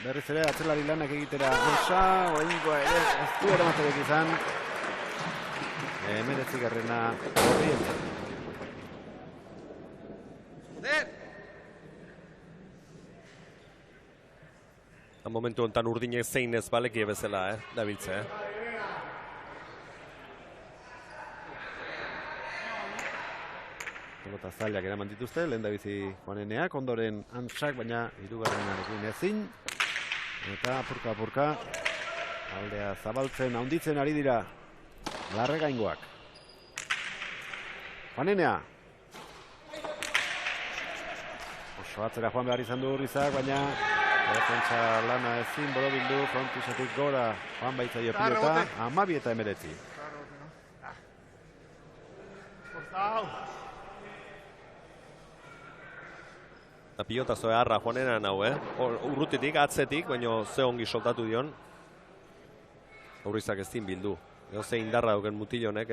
Berriz ere atzelari lanak egitera Ansa, oingoa ere ez du eramaterek izan. Meretzigarrena horrientzat. Momentu honetan Urdinek zein ez baleki bezala, dabiltze, Pelota zailak eraman dituzte, lehen da bizi Juaneneak, ondoren Ansak, baina hirugarrenarekin ezin. Eta apurka, aldea zabaltzen, handitzen ari dira Larregaingoak. Juanenea. Oso atzera joan behar izan du Urrizak, baina defentsa lana ezin borobildu, frontusetik gora joan baitzaio pilota, 12 eta 19. Pilota zoe harra Juanenan hau, urrutitik, atzetik, baina ze ongi soltatu dion. Urrizak ez din bildu. Ze indarra duken mutilonek,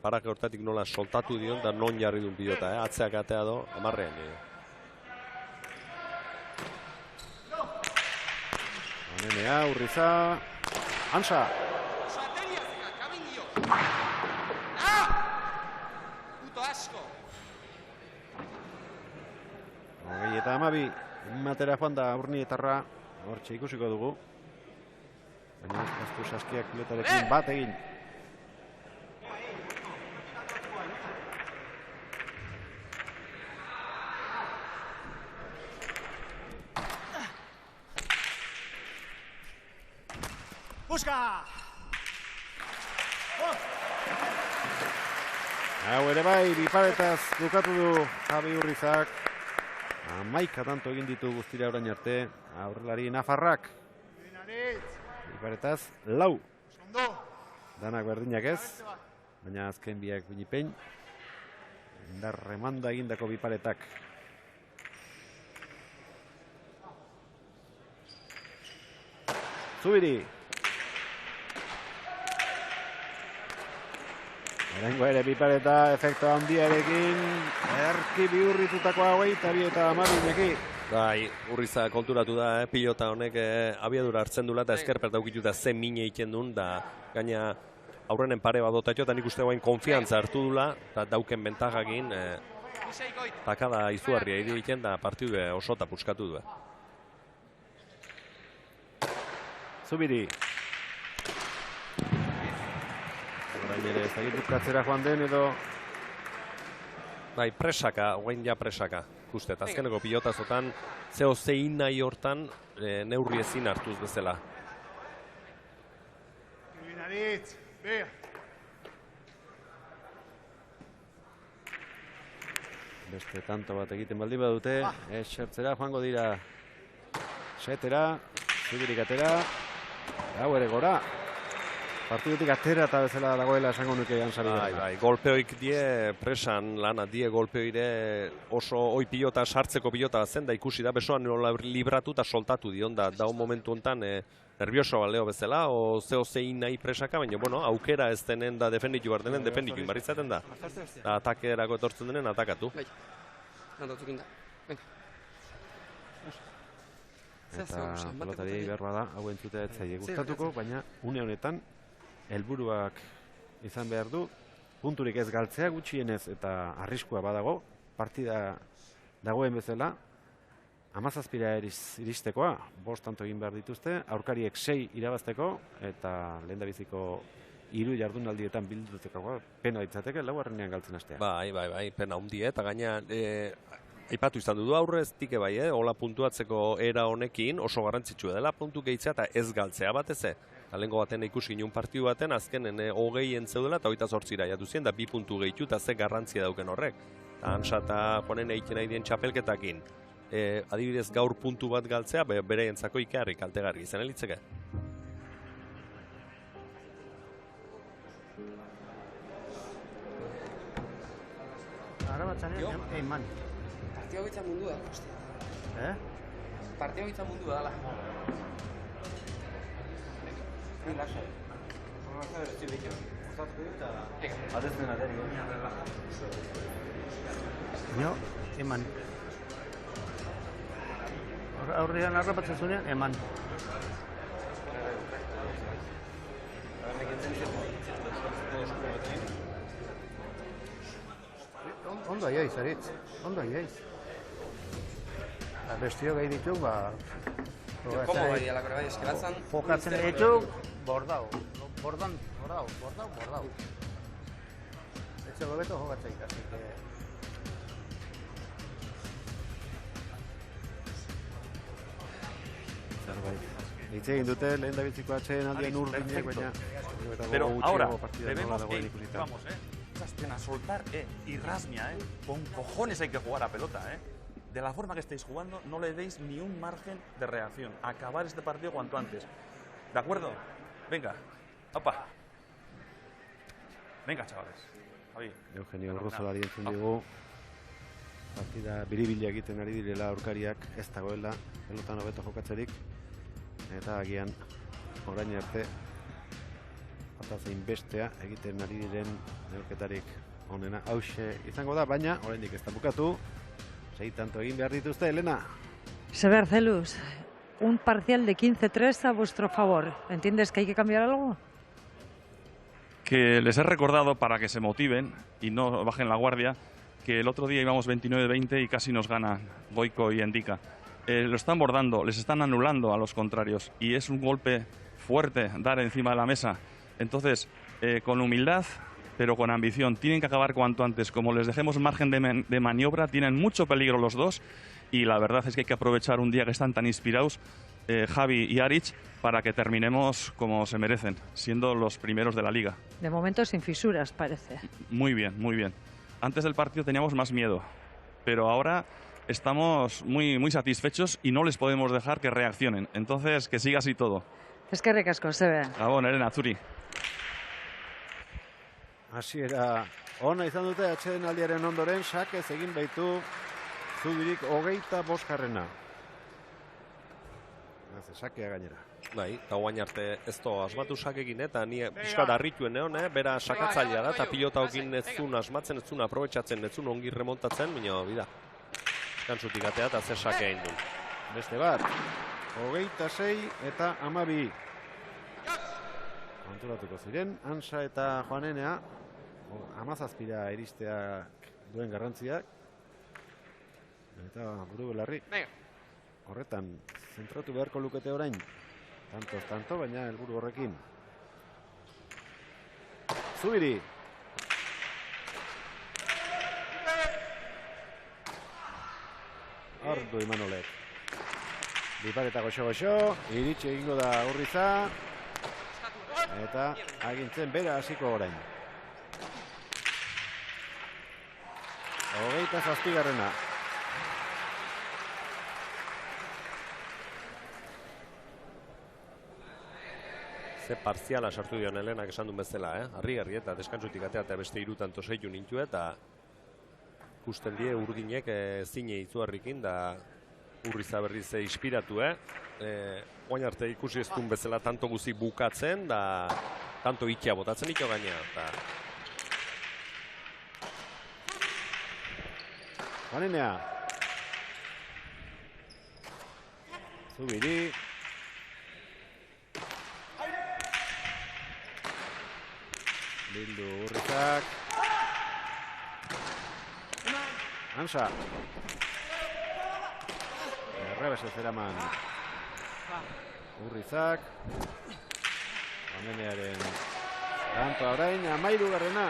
parak hortatik nola soltatu dion, da non jarri duen pilota, atzeak atea do, amarrean. Juanenea, Urriza, Ansa. Eta 12, matera joan da Urnietarra, hortxe ikusiko dugu. Baina ez du Saskiak pilotarekin bat egin. Buska! Hau ere bai, biparetaz bukatu du Javi Urrizak. 11 tanto egin ditu guztira orain arte, aurrelari nafarrak. Biparetaz, 4. Danak berdinak ez, baina azken biak binipein. Indar remanda egindako biparetak. Zubiri. Erengo ere bipareta efektu handiarekin, erki bihurritutakoa 22 eta 12 Bai, Urriza konturatu da, pilota honek abiadura hartzen dula eta eskerper daukituta ze mine egiten duen, da gaina aurrenen pare bat dotatio, eta nik uste guain konfiantza hartu dula, eta dauken bentajakin, takada izugarria egiten, da partidu oso eta puskatu du. Zubiri. Orain ere ez dakit bukatzera joan den edo... Bai, presaka, guain ja presaka. Kustet, azkeneko pilotazotan, zeo zein nahi hortan neurri ezin hartuz bezala. Beste tanto bat egiten baldin badute, esertzera joango dira setera, Zubirik atera, hau ere gora. partidutik atera eta bezala dagoela esango nuke Ansari. Bai, golpeoik die presan lana die golpeoire oso oi pilota sartzeko pilota zen da ikusi da besoan nola libratu eta soltatu dion da un momentu hontan nervioso baleo bezala o zeo zein nahi presaka, baina bueno, aukera ez denen da defenditu behar denen defenditu inbarri izaten da. Atakerako etortzen denen atakatu. Bai, nandatukin da. Venga. Eta pelotari behar bada, hau entzutea ez zaie gustatuko, baina une honetan helburuak izan behar du, punturik ez galtzea gutxienez eta arriskua badago, partida dagoen bezala, 17 iristekoa, 5 tanto egin behar dituzte, aurkariek 6 irabazteko, eta lehendabiziko 3 jardunaldietan bilduteko pena ditzateke, laugarrenean galtzen hastea. Bai, pena hundi, eta gaina aipatu izan du aurreztik bai, hola puntuatzeko era honekin oso garrantzitsua dela puntu gehitzea eta ez galtzea batez. Lehengo baten ikusi ginen partidu baten, azkenen 20 zeudela eta 28 jatu ziren, da 2 puntu gehitu eta ze garrantzia dauken horrek. Hansa eta Juanen egiten nahi dien txapelketakin. Adibidez gaur puntu bat galtzea, bereientzako ikarri kaltegarri izan elitzeke. Arabatzanean, eman. Partida hogeita mundua, hostia. Partida hogeita mundua dala. Jo, eman. Aurrean harrapatzen zunean, eman. Ondo aiaiz, aritz. Ondo aiaiz. Bestio gehi ditu, Komo bai dialako bai, eskelatzen... Jokatzen ditu, bordau. Bordau. Etxe gobeto jokatzen ikasi. Hitz egin dute, lehen dabiziko atxeen aldien urdinek, baina... Pero ahora debemos a soltar irrasmia, con cojones hay que jugar a pelota, De la forma que estáis jugando, no le deis ni un margen de reacción. Acabar este partido cuanto antes. ¿De acuerdo? Venga, opa. Venga, chavales. Javi. Eugenio Urruzolari entzun dugu. Partida biribila egiten ari direla aurkariak, ez dagoela pelotan hobeto jokatzerik. Eta agian orain arte zein bestea egiten ari diren neurketarik onena hauxe izango da, baina oraindik ez da bukatu. 6 tanto egin behar dituzte, Elena. Sebercelus, un parcial de 15-3 a vuestro favor. ¿Entiendes que hay que cambiar algo? Que les he recordado para que se motiven y no bajen la guardia, que el otro día íbamos 29-20 y casi nos ganan Goico y Endika. Lo están bordando, les están anulando a los contrarios y es un golpe fuerte dar encima de la mesa. Entonces, con humildad, pero con ambición, tienen que acabar cuanto antes. Como les dejemos margen de maniobra, tienen mucho peligro los dos y la verdad es que hay que aprovechar un día que están tan inspirados, Javi y Aric, para que terminemos como se merecen, siendo los primeros de la liga. De momento sin fisuras, parece. Muy bien, muy bien. Antes del partido teníamos más miedo, pero ahora estamos muy satisfechos y no les podemos dejar que reaccionen. Entonces, que siga así todo. Es que recasco, se ve. Gabon, Elena, zuri. Hasiera ona izan dute atxeden aldiaren ondoren, sakez egin baitu Zubirik 25. Sakea gainera. Bai, eta guain arte ez to asmatu sakekin, eta ni pixkat harrituen egon, bera sakatzailea da, eta pilota hokin ez zun asmatzen, ez zun aprobetxatzen, ez zun ongi remontatzen, baina bida. Kantzutik atea eta ze sakea indun. Beste bat, 26 eta 12. Antolatuko ziren, Hansa eta Juanenea, 17 iristeak duen garrantziak. Eta buru belarri. Horretan, zentratu beharko lukete orain. Tanto, baina helburu horrekin. Zubiri. Ardu Imanolek. Bipaketa goxo, iritsi egingo da Urriza. Eta agintzen bera hasiko orain. 27. Ze partziala sartu dion Helenak esan duen bezala, harri-garri eta deskantzutik atea eta beste 3 tanto 6 nintu eta ikusten die Urdinek zine Izuarrikin da Urriza berriz inspiratu, oain arte ikusi ez duen bezala tanto guzi bukatzen da tanto ikia botatzen ito gaina. Juanenea. Zubiri. Bildu Urrizak. Ansa. Errebes ez eraman Urrizak. Juanenearen kantoa orain, 13garrena.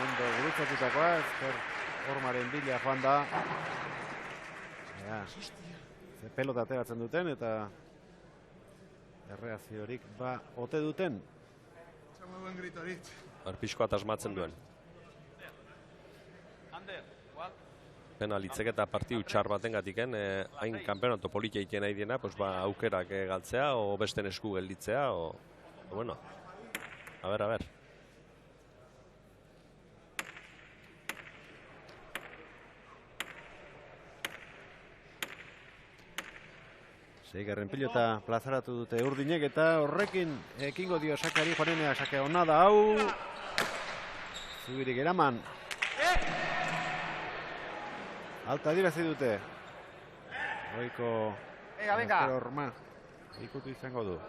Ondo gurutzatutakoa, ezker hormaren bila joan da. Ze pelota ateratzen duten eta erreaziorik ote duten. Arpiskoa asmatzen duen. Penalitzek eta partiu txar batengatiken hain kanpeonato politia iten nahi diena, aukerak galtzea, o besten esku gelditzea, bueno, a ver. Seigarren pilota plazaratu dute Urdinek eta horrekin ekingo dio sakeari Juaneneak sake ona da hau. Zubirik eraman. Alta dirazi dute. Goiko horma ikutu izango du.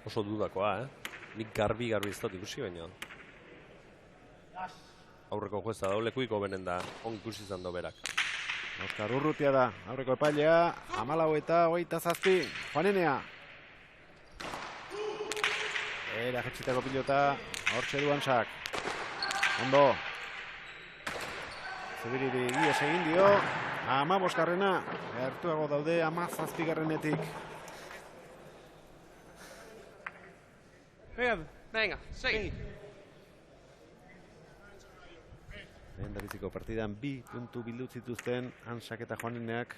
Oso dudakoa, Nik garbi ez dut ikusi baino. Aurreko jueza daulekuiko benen da, on ikusi izan do berak. Oskar Urrutia da, aurreko epailea, 14-27, Juanenea. Era jetxitako pilota, hortxe du Ansak. Ondo. Zubiriri gies egin dio, 15garrena, gertuago daude 17garrenetik. Venga, segi. Lehendabiziko partidan 2 puntu bildu zituzten Ansak eta Juaneneak.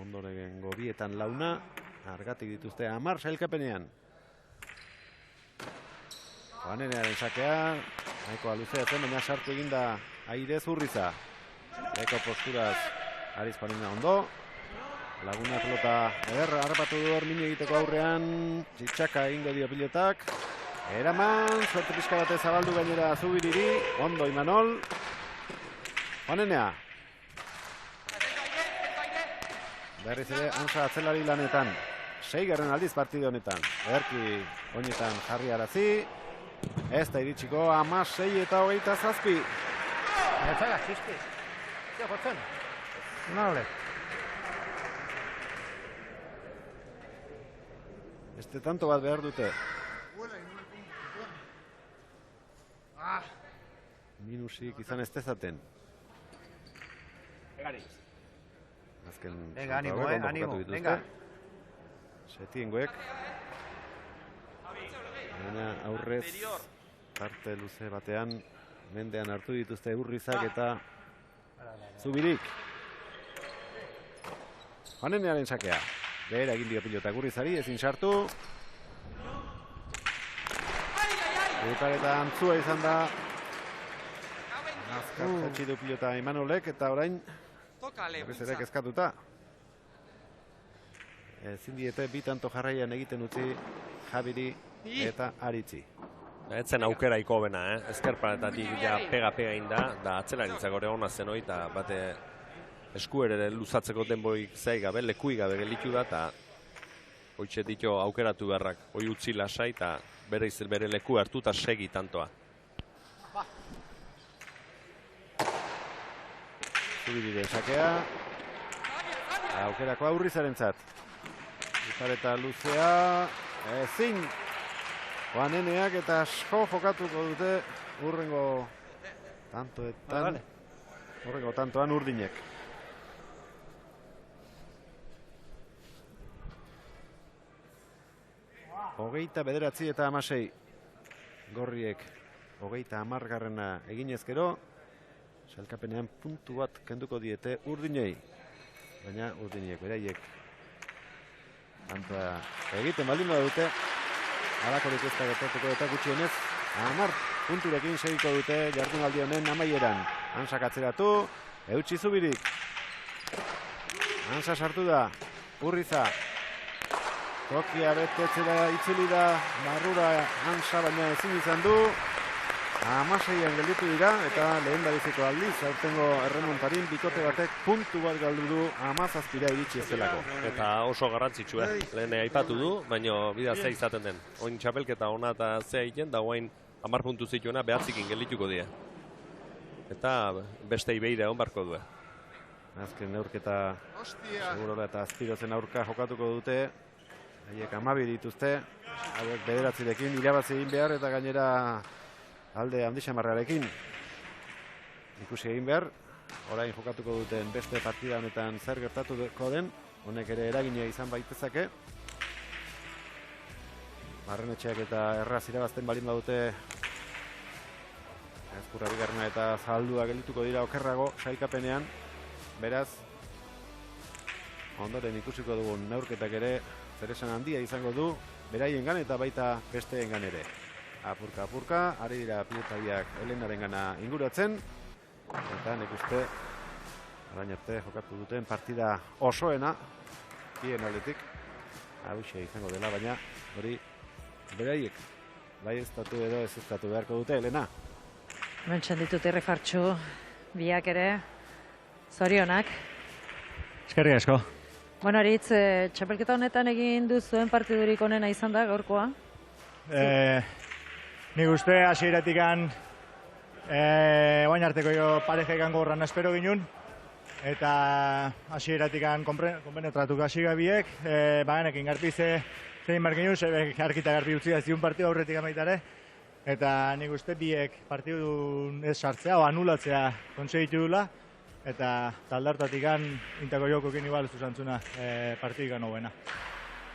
Ondorengo bietan launa, argatik dituzte 10 sailkapenean. Juanenearen sakea, nahikoa luzeatzen, baina sartu eginda Airez Urriza. Eko posturaz Ariz Juanenea ondo. Laguna pelota ederra harrapatu du hor min egiteko aurrean. Txitxaka egingo dio pilotak. Eraman, suerte pizka batez zabaldu gainera Zubiriri. Ondo Imanol. Juanenea. Berriz ere Ansa atzelari lanetan. 6garren aldiz partide honetan. Ederki oinetan jarri arazi. Ez da iritsiko 16-27. Ezagak, txiski. Zio jotzen. Nole. Este tanto bat behar dute. Minusik izan ez dezaten. Azken venga, animo, venga. Setiengoek. Aurrez parte luze batean mendean hartu dituzte Urrizak eta Zubirik. Juanenearen sakea. Behera egin dio pilota Urrizari, ezin sartu. Eta antzua izan da. Azkar jetxi du pilota Imanolek eta orain berriz ere kezkatuta. Ezin diete 2 tanto jarraian egiten utzi Javiri eta Aritzi. Etzen aukeraiko bena, ezkerparetatik ja pega inda, da atzelaritzak hori hona zen hori, eta bate esku ere luzatzeko denboik zei gabe, lekui gabe gelitu da, eta hoitxe ditu aukeratu beharrak, hoi utzi lasai, eta bere leku hartu eta segi tantoa. Zubirire sakea. Aukerakoa Urrizarentzat. Ipareta luzea. Ezin. Juaneneak eta asko jokatuko dute urrengo tantoetan. Urrengo tantoan Urdinek. Hogeita 9 eta 16. Gorriek 30garrena eginez gero. Sailkapenean puntu bat kenduko diete Urdinei. Baina Urdinek beraiek Anta egiten baldin badute, halakorik ez da gertatuko eta gutxienez 10 punturekin segiko dute jardunaldi honen amaieran. Hansak atzeratu, eutsi Zubirik. Hansa sartu da, Urriza. Tokia betetzera itzuli da, barrura Hansa baina ezin izan du. 16an gelditu dira eta lehen dabiziko aldiz, aurtengo erremontarin bikote batek puntu bat galdu du 17ra iritsi ez delako. Eta oso garrantzitsu, lehen aipatu du, baina bida ze izaten den. Oin txapelketa ona eta ze egiten, da guain 10 puntu zituena behatzikin geldituko dira. Eta beste ibeira egon barko du. Azken neurketa segurora eta Azpirozen aurka jokatuko dute. Haiek 12 dituzte, hauek 9rekin irabazi egin behar eta gainera alde handi xamarrarekin. Ikusi egin behar, orain jokatuko duten beste partida honetan zer gertatuko den, honek ere eragina izan baitezake. Barrenetxeak eta erraz irabazten balin badute Ezkurra bigarrena eta Zahaldua geldituko dira okerrago sailkapenean. Beraz, ondoren ikusiko dugun neurketak ere zeresan handia izango du beraiengan eta baita besteengan ere. Apurka, ari dira pilotariak Elenaren gana inguratzen. Eta nik uste, orain arte jokatu duten partida osoena, bien aldetik. Hauxe izango dela, baina hori beraiek, bai estatu edo ez estatu beharko dute, Elena. Mentxan ditut errefartxu, biak ere, zorionak. Eskerrik asko. Bueno, Aritz, txapelketa honetan egin duzuen partidurik onena izan da gaurkoa? Nik uste hasieratikan oain arteko pareja ikango horran espero ginen, eta hasieratikan konpenetratu hasi gabiek, baganekin garpize zein markinun, arkita garpi utzi da ziun partidu aurretik amaitare, eta nik uste biek partidu ez sartzea o anulatzea konsegitu dula, eta taldartatikan intako jokokin igual zuzantzuna partidu gano buena.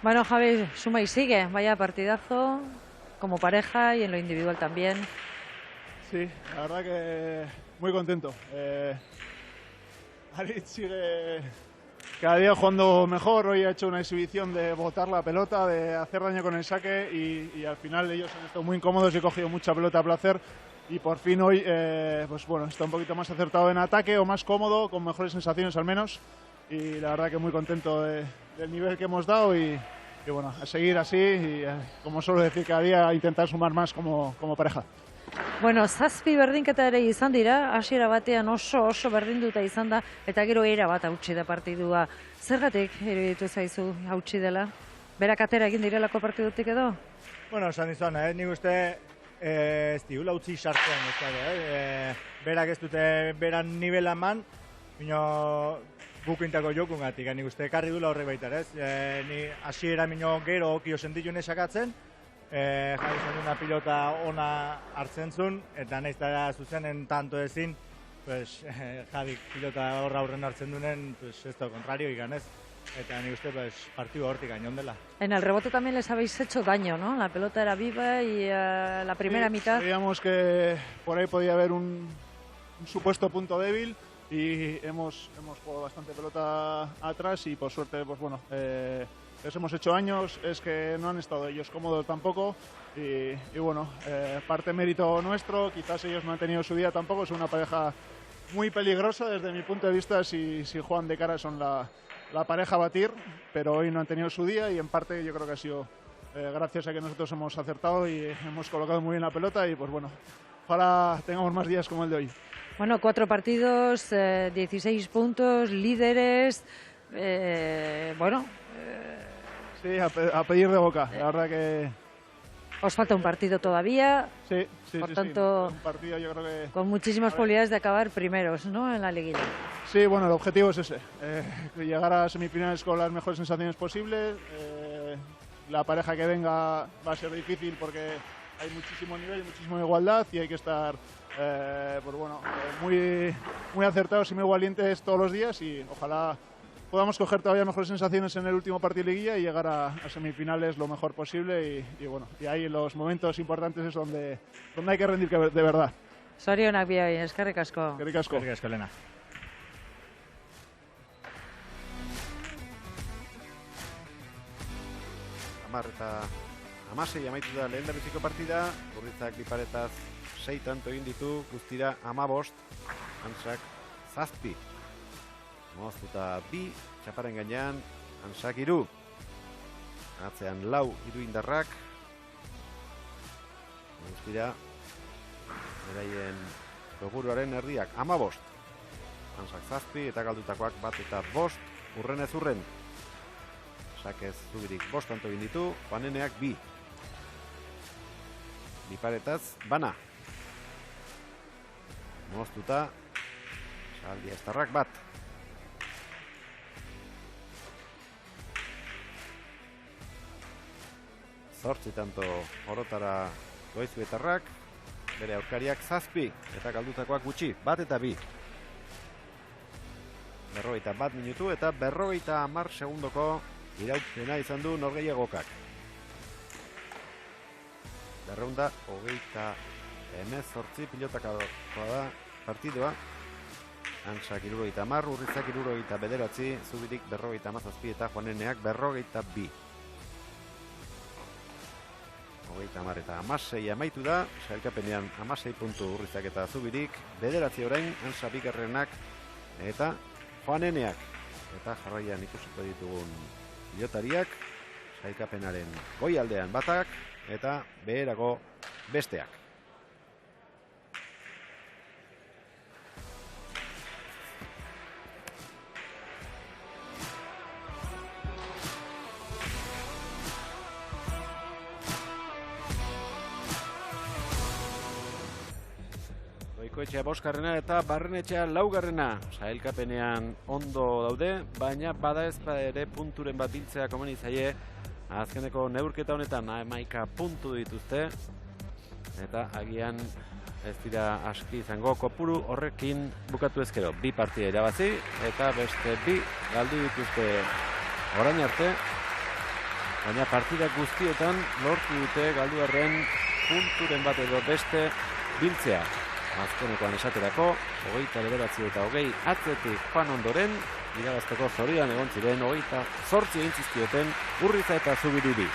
Bueno, Javi, suma y sigue, vaya partidazo, como pareja y en lo individual también. Sí, la verdad que muy contento. Aritz sigue cada día jugando mejor, hoy ha hecho una exhibición de botar la pelota, de hacer daño con el saque y al final ellos han estado muy incómodos y he cogido mucha pelota a placer y por fin hoy pues bueno, está un poquito más acertado en ataque o más cómodo, con mejores sensaciones al menos y la verdad que muy contento del nivel que hemos dado y bueno, a seguir así y como suelo decir cada día a intentar sumar más como pareja. Bueno, 7 berdinketa ere izan dira, hasiera batean oso berdinduta izan da, eta gero era bat hautsi da partidua. Zergatik iruditu zaizu hautsi dela? Berak atera egin direlako partidutik edo? Bueno, esan izan, nik uste ez diula utzi sartzen, berak ez dute beran nivela eman, bino bukuintako jokungatik, nik uste ekarri dula horrek baita, ez? Ni hasiera mino gero okio sentitu nesakatzen, jarri zen una pilota ona hartzen zuen, eta nahiz da zuzenen tanto ezin, pues, Jadik pilota horra aurren hartzen duen, pues, ez da kontrario ikan ez. Eta ni uste pues, partido hortik gañón dela. En el rebote también les habéis hecho daño, ¿no? La pelota era viva y la primera mitad... Sabíamos que por ahí podía haber un supuesto punto débil y hemos jugado bastante pelota atrás y por suerte, pues bueno, les hemos hecho años, es que no han estado ellos cómodos tampoco y bueno, parte mérito nuestro, quizás ellos no han tenido su día tampoco, es una pareja muy peligrosa desde mi punto de vista, si juegan de cara son la pareja a batir, pero hoy no han tenido su día y en parte yo creo que ha sido gracias a que nosotros hemos acertado y hemos colocado muy bien la pelota y pues bueno, ojalá tengamos más días como el de hoy. Bueno, 4 partidos, 16 puntos, líderes, bueno... Sí, a pedir de boca, la verdad que... Os falta un partido todavía, sí, por tanto, un partido yo creo que... con muchísimas probabilidades de acabar primeros, ¿no?, en la liguilla. Sí, bueno, el objetivo es ese, llegar a semifinales con las mejores sensaciones posibles. La pareja que venga va a ser difícil porque hay muchísimo nivel y muchísima igualdad y hay que estar pues bueno, muy acertados y muy valientes todos los días y ojalá podamos coger todavía mejores sensaciones en el último partido de liguilla y llegar a semifinales lo mejor posible y bueno, y ahí en los momentos importantes es donde hay que rendir de verdad. Zorionak bioi, eskerrik asko. Eskerrik asko. Eskerrik asko, Elena. 10 eta 16 amaitu da lehen dabiziko partida, Urrizak Biparetaz 6 tanto egin ditu, guztira 15, Antsak 7. Moztuta 2, txaparen gainean, Antsak 3. Atzean 4 indarrak. Guztira, beraien kopuruaren erdiak 15. Antsak 7 eta galdutakoak 1 eta 5, urren ez urren. Sakez Zubirik 5 tanto egin ditu, Juaneneak 2. Biparetaz, bana. Moztuta, Saldia Estarrak 1. Zortzi tanto orotara Goizuetarrak, bere aurkariak 7 eta galdutakoak gutxi, 1 eta 2. 51 minutu eta 50 segundoko iraupena izan du norgehiagokak. 228 pilotakakoa da partidua. Antsak 70, Urrizak 79, Zubirik 57 eta Juaneneak 52. 30 eta 16 amaitu da, sailkapenean 16 puntu Urrizak eta Zubirik, 9 orain, Antsa bigarrenak eta Juaneneak. Eta jarraian ikusiko ditugun pilotariak, sailkapenaren goialdean batak eta beherago besteak. Goikoetxea 5. eta Barrenetxea 4. Sailkapenean ondo daude, baina bada ez ere punturen bat biltzea komeni zaie. Azkeneko neurketa honetan 11 puntu dituzte. Eta agian ez dira aski izango kopuru horrekin bukatu ezkero. 2 partida irabazi eta beste 2 galdu dituzte orain arte. Baina partida guztietan lortu dute galduarren punturen bat edo beste biltzea. Azkenekoan esaterako, 29 eta 20 atzetik joan ondoren, irabazteko zorian egon ziren, 28 egin zizkioten Urriza eta Zubiri.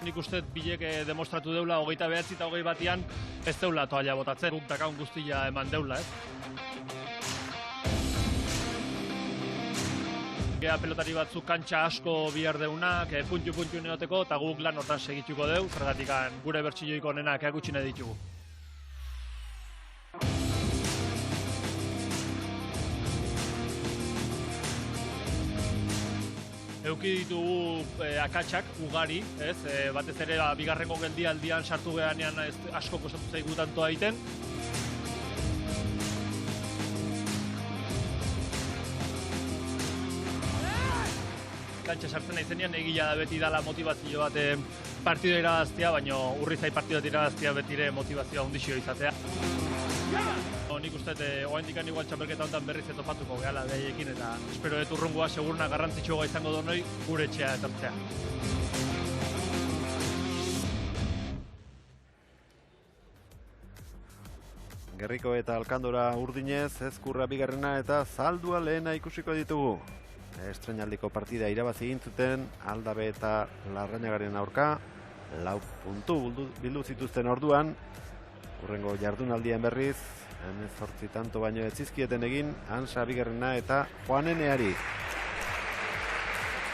Nik uste bilek demostratu deula 29 eta 21 ez deula toalla botatzen. Guk dakaun guztia eman deula, ez? Pelotari batzuk kantxa asko bihar deunak, puntu neoteko, eta guk lan hortan segituko deu, zergatik gure bertxilloiko onenak eagutxine ditugu. Euki ditugu akatsak ugari, ez? Batez ere bigarrengo geldialdian sartu gehanean asko kostatu zaigu tantoa egiten. Kantxa sartzen naizenean egia da beti dala motivazio bat partidua irabaztea, baina Urrizai partidua irabaztea betire motivazioa handixio izatea. Nik uste oraindik igual txapelketa honetan berriz etopatuko gehala behaiekin eta espero dut urrungoa seguruna garrantzitsuagoa izango donoi gure etxea etortzea. Gerriko eta Alkandora urdinez, Ezkurra bigarrena eta Zaldua lehena ikusiko ditugu. Estreinaldiko partida irabazi egin zuten Aldabe eta Larrañagaren aurka, 4 puntu bildu zituzten orduan. Hurrengo jardunaldian berriz, 18 tanto baino ez zizkieten egin Antsa bigarrena eta Juaneneari.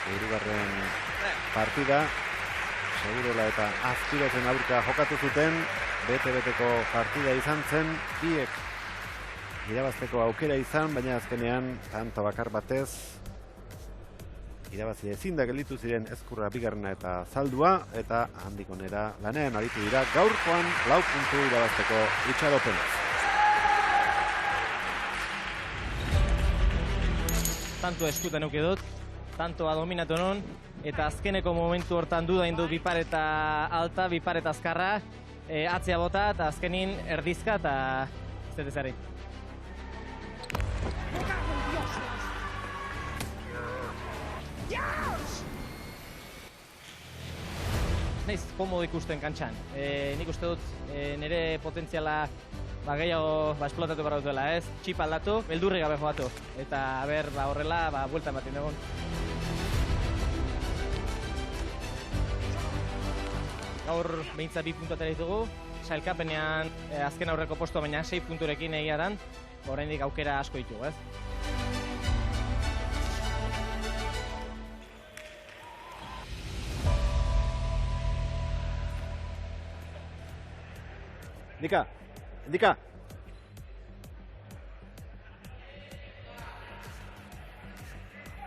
Hirugarren partida, Segurola eta Azpirozen aurka jokatu zuten, bete-beteko partida izan zen, biek irabazteko aukera izan, baina azkenean tanto bakar batez irabazi ezin da gelditu ziren Ezkurra bigarrena eta Zaldua, eta handik onera lanean aritu dira gaurkoan 4 puntu irabazteko itxaropenez. Tanto eskutan euke dut, tantoa dominatu non, eta azkeneko momentu hortan dudain du Bipareta alta, Bipareta azkarra, atzea bota eta azkenin erdizka eta zetezari. Naiz komodo ikusten kantxan. Nik uste dut nire potentziala gehiago esplotatu behar dutela, ez? Txip aldatu, beldurri gabe joatu. Eta horrela, buelta ematen dugun. Gaur behintzat 2 puntu atera ditugu. Sailkapenean azken aurreko posto, baina 6 punturekin egia dan, oraindik aukera asko ditugu, ez? Indika!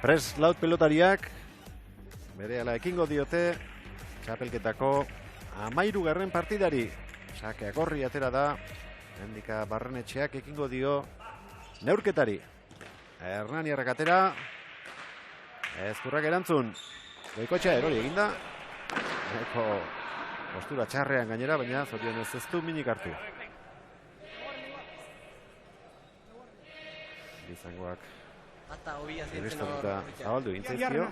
Prest laut pelotariak, berehala ekingo diote, txapelketako 13. partidari. Sakeak horri atera da, Indika Barrenetxeak ekingo dio neurketari. Hernaniarrak atera, Ezkurrak erantzun, Goikotxea erori eginda, eko postura txarrean gainera, baina zorionez ez du minik hartu. Bizangoak irristatuta zabaldu egintzaizkio.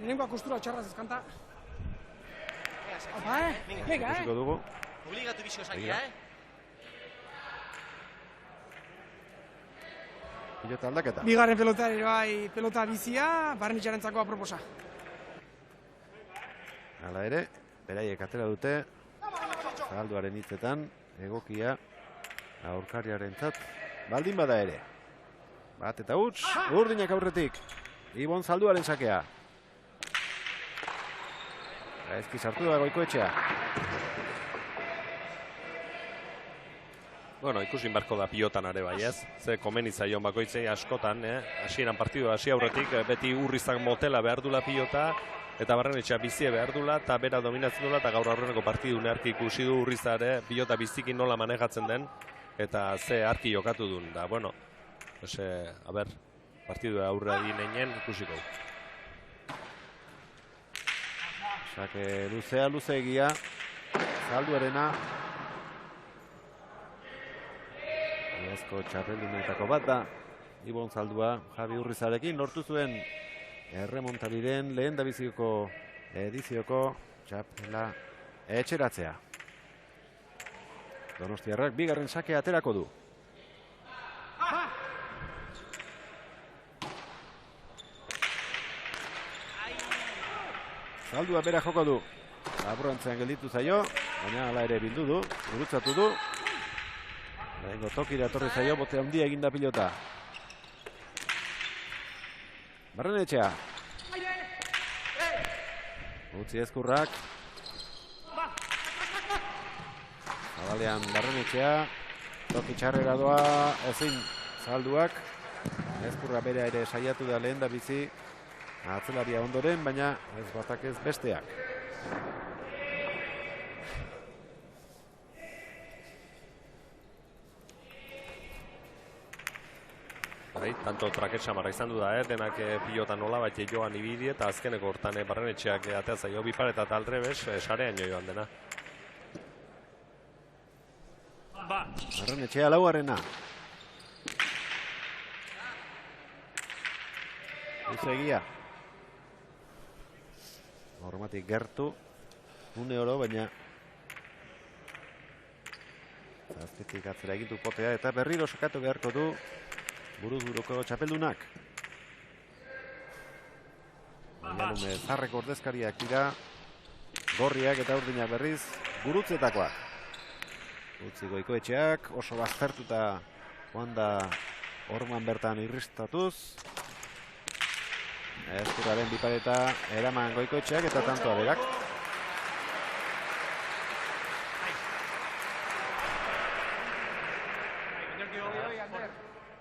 Nengoa kostura txarraz ezkanta. Ikusiko dugu. Obligatu bizio zaila, Pilota aldaketa. Bigarren pelotari bai pelota bizia, Barrenetxearentzako aproposa. Hala ere, beraiek atera dute, Zabalduaren hitzetan, egokia aurkariarentzat baldin bada ere. Bat eta huts, urdinak aurretik, Ibon Zalduaren sakea. Gaizki sartu da Goikoetxea. Bueno, ikusin barko da pilotan are bai, ez? Ze komeni zaion bakoitzei askotan, hasieran partidua hasi aurretik, beti urrizak motela behar dula pilota, eta Barrenetxea bizie behar dula, eta bera dominatzen dula, eta gaur aurreneko partidu neharki ikusi du urrizare, pilota bizikin nola manejatzen den, eta ze harki jokatu duen, da, bueno, partidua aurre egin ikusiko. Sake luzeegia, Zalduarena. Iazko txapeldunetako bat da, Ibon Zaldua, Javi Urrizarekin lortu zuen erremontabideen lehen dabiziko edizioko txapela etxeratzea. Donostiarrak bigarren sake aterako du. Zaldua bera joko du. Aburrantzean gelditu zaio, baina hala ere bildu du, gurutzatu du. Lehenko tokira etorri zaio, bote handia eginda pilota. Barrenetxea. Utzi Ezkurrak. Zabalean Barrenetxea. Toki txarrera doa ezin Zalduak. Ezkurra bere ere saiatu da lehen da bizi. Atzelaria ondoren, baina ez batak ez besteak. Tanto traket samarra izan du da, denak pilota nola bat joan ibili eta azkeneko hortan Barrenetxeak atea zaio bipar eta aldrebes sarean joan dena. Barrenetxea laugarrena. Luzegia. Hormatik gertu. Une oro, baina azketik atzera egitu potea eta berriro sakatu beharko du buruz-buruko txapeldunak. Ialume zarreko ordezkariak dira, gorriak eta urdinak berriz gurutzetakoak. Utzi Goikoetxeak oso baztertuta joan da orman bertan irristatuz. Ezkurraren bipareta eraman Goikoetxeak eta tantoa berak.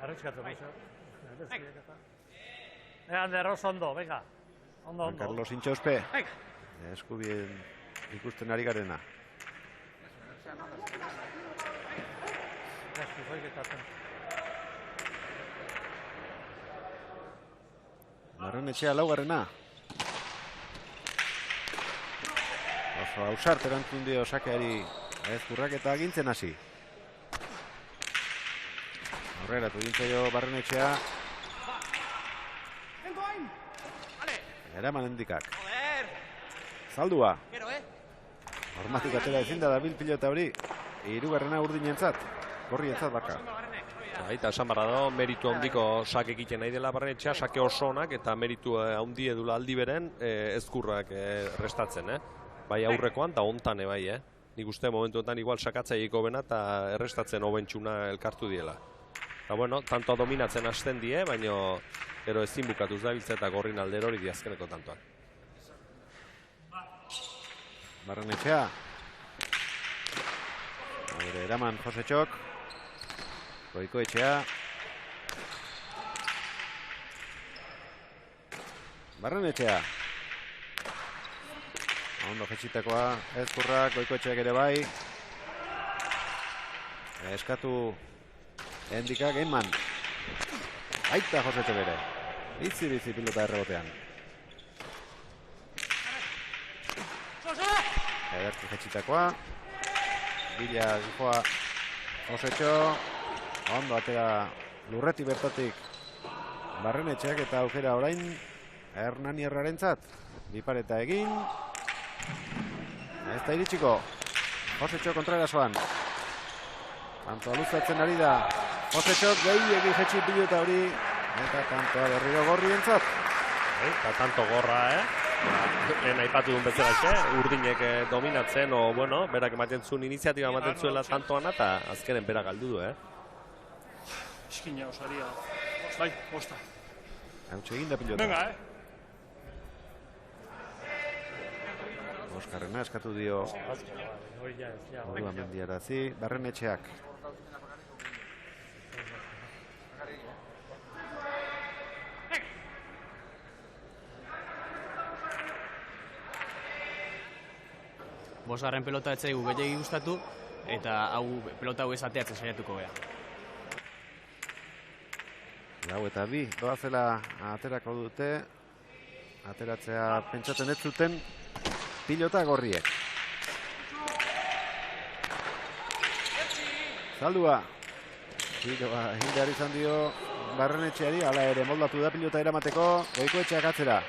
Arriskatu, Ander, oso ondo, venga. Ondo. Carlos Intxauspe. Eskubien ikusten ari garena. Barrenetxea laugarrena. Oso ausart erantzun dio sakeari Ezkurrak eta agintzen hasi. Aurreratu egintzaio Barrenetxea. Eraman Endikak. Zaldua. Hormatik atera ezin da dabil pilota hori. hirugarrena urdinentzat, gorrientzat baka. Eta esan barra da, meritu handiko sake egiten nahi dela Barrenetxea, sake oso onak eta meritu handi edula aldi beren ezkurrak restatzen. Bai aurrekoan eta hontan bai. Nik uste momentu honetan igual sakatzaieko bena eta errestatzen hobentxuna elkartu diela. Eta bueno, tantoa dominatzen hasten die, baina gero ezin bukatuz da biltza eta gorrin aldero hori diazkeneko tantoan. Barrenetxea. Gure eraman Josetxok. Goikoetxea. Barrenetxea. Ondo jetxitakoa, ezkurrak, Goikoetxeak ere bai. Eskatu endikak, Einman. Aita Josetxo bere. Bizi pilota errebotean. Ederki jetxitakoa. Bila gijoa Josetxo. Ondo atera lurreti bertatik Barrenetxeak eta aukera orain Hernani Herrarentzat. Bipareta egin. Ez da iritsiko. Josetxo kontraerasoan. Tantoa luzatzen ari da. Josetxo gehiegi jetxi pilota hori. Eta tantoa berriro gorrientzat. Eta tanto gorra, lehen aipatu duen bezala urdinek dominatzen, o bueno, berak ematen zuen iniziatiba ematen zuela tantoan eta azkenen berak galdu du, Eskina osaria. Bai, bosta. Hautxe egin da pilota. Venga, Oskarrena eskatu dio Ordua mendiarazi, Barrenetxeak. Bosgarren pelota etzaigu gehiagi gustatu eta pelota hau esateatzen saiatuko gea. Lau eta bi, doazela aterako dute. Ateratzea pentsatzen ez zuten pilota gorriek. Zaldua. Giroa egin behar izan dio Barrenetxeari, hala ere moldatu da pilota eramateko, Goikoetxeak atzera.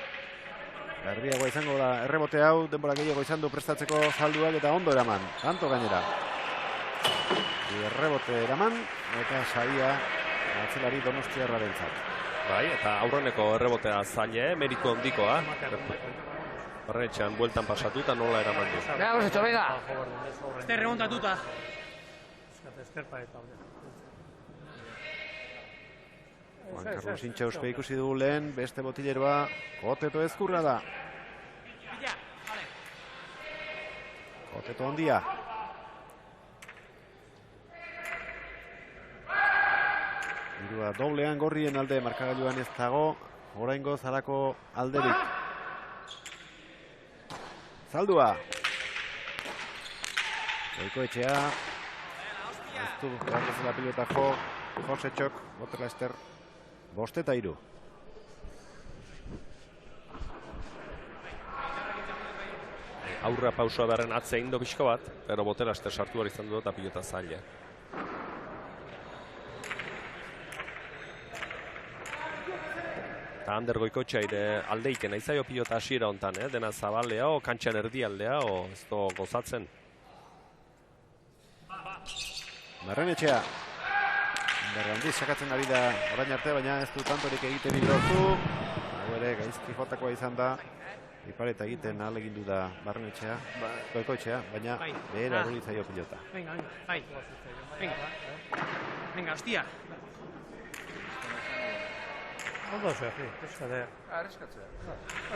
Garbiagoa izango da errebote hau, denbora gehiago izan du prestatzeko Zalduak eta ondo eraman, tanto gainera. Errebote eraman eta saia atzelari Donostiarrarentzat. Bai, eta aurreneko errebotea zaile, meritu handikoa. Barrenetxean bueltan pasatu eta nola eraman du. Venga, Josetxo, venga! Este remontatuta. Eskerpa eta Juan Carlos Intxauspe ikusi dugu lehen, beste botileroa, Koteto ezkurra da. Koteto handia. Irua doblean gorrien alde, markagailuan ez dago, oraingo zarako alderik. Zaldua. Goikoetxea. Ez du, behar bezala pilota jo, Josetxok, Botela Ester. 5-3. Aurra pausua beharren atze indo pixko bat, pero Botela Ester sartu behar izan du eta pilota zaila. Eta Ander Goikoetxea aldeiken aizaio pilota hasiera hontan, dena zabalea o kantxan erdialdea o ez do gozatzen. Barrenetxea. Berrandiz sakatzen ari da orain arte, baina ez du tantorik egiten lortu. Hau ere gaizki jotakoa izan da. Ipareta egiten ahalegindu da Barrenetxea, Goikoetxea, baina behera erori zaio pilota. Venga, bai. Venga, hostia. Ondo zehi, ez da. Arreskatzea.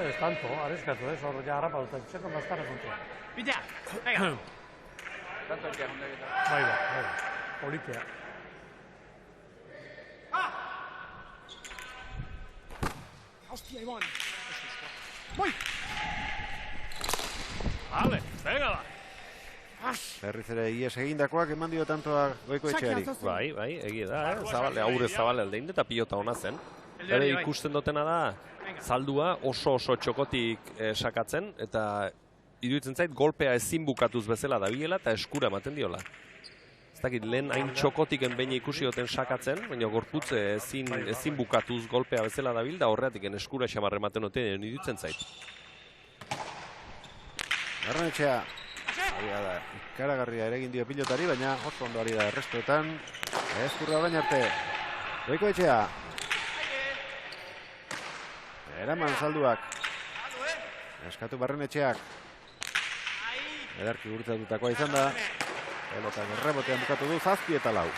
Ez tanto, arreskatu, hor ja harrapa duten, txeko maztara kontra. Bita, venga. Tanto egia gondegeta. Bai, politea. Hostia, Iván. Voy. Vale, venga va. Berriz ere ies egindakoak eman dio tantoa Goikoetxeari. Bai, egia da, zabale, aurre zabale aldein eta pilota hona zen. Ere ikusten dutena da, Zaldua oso txokotik sakatzen eta iruditzen zait golpea ezin bukatuz bezala dabilela eta eskura ematen diola. Ez dakit, lehen hain txokotiken behin ikusi duten sakatzen, baina gorputze ezin bukatuz golpea bezala dabil da horreatik eskura xamarre ematen duten iruditzen zait. Barrenetxea, Ikaragarria ere egin dio pilotari, baina oso ondo ari da errestoetan. Ezkurra orain arte. Goikoetxea. Eraman Zalduak. Eskatu Barrenetxeak. Ederki gurutzatutakoa izan da. Pelotak errebotean bukatu du 7 eta 4.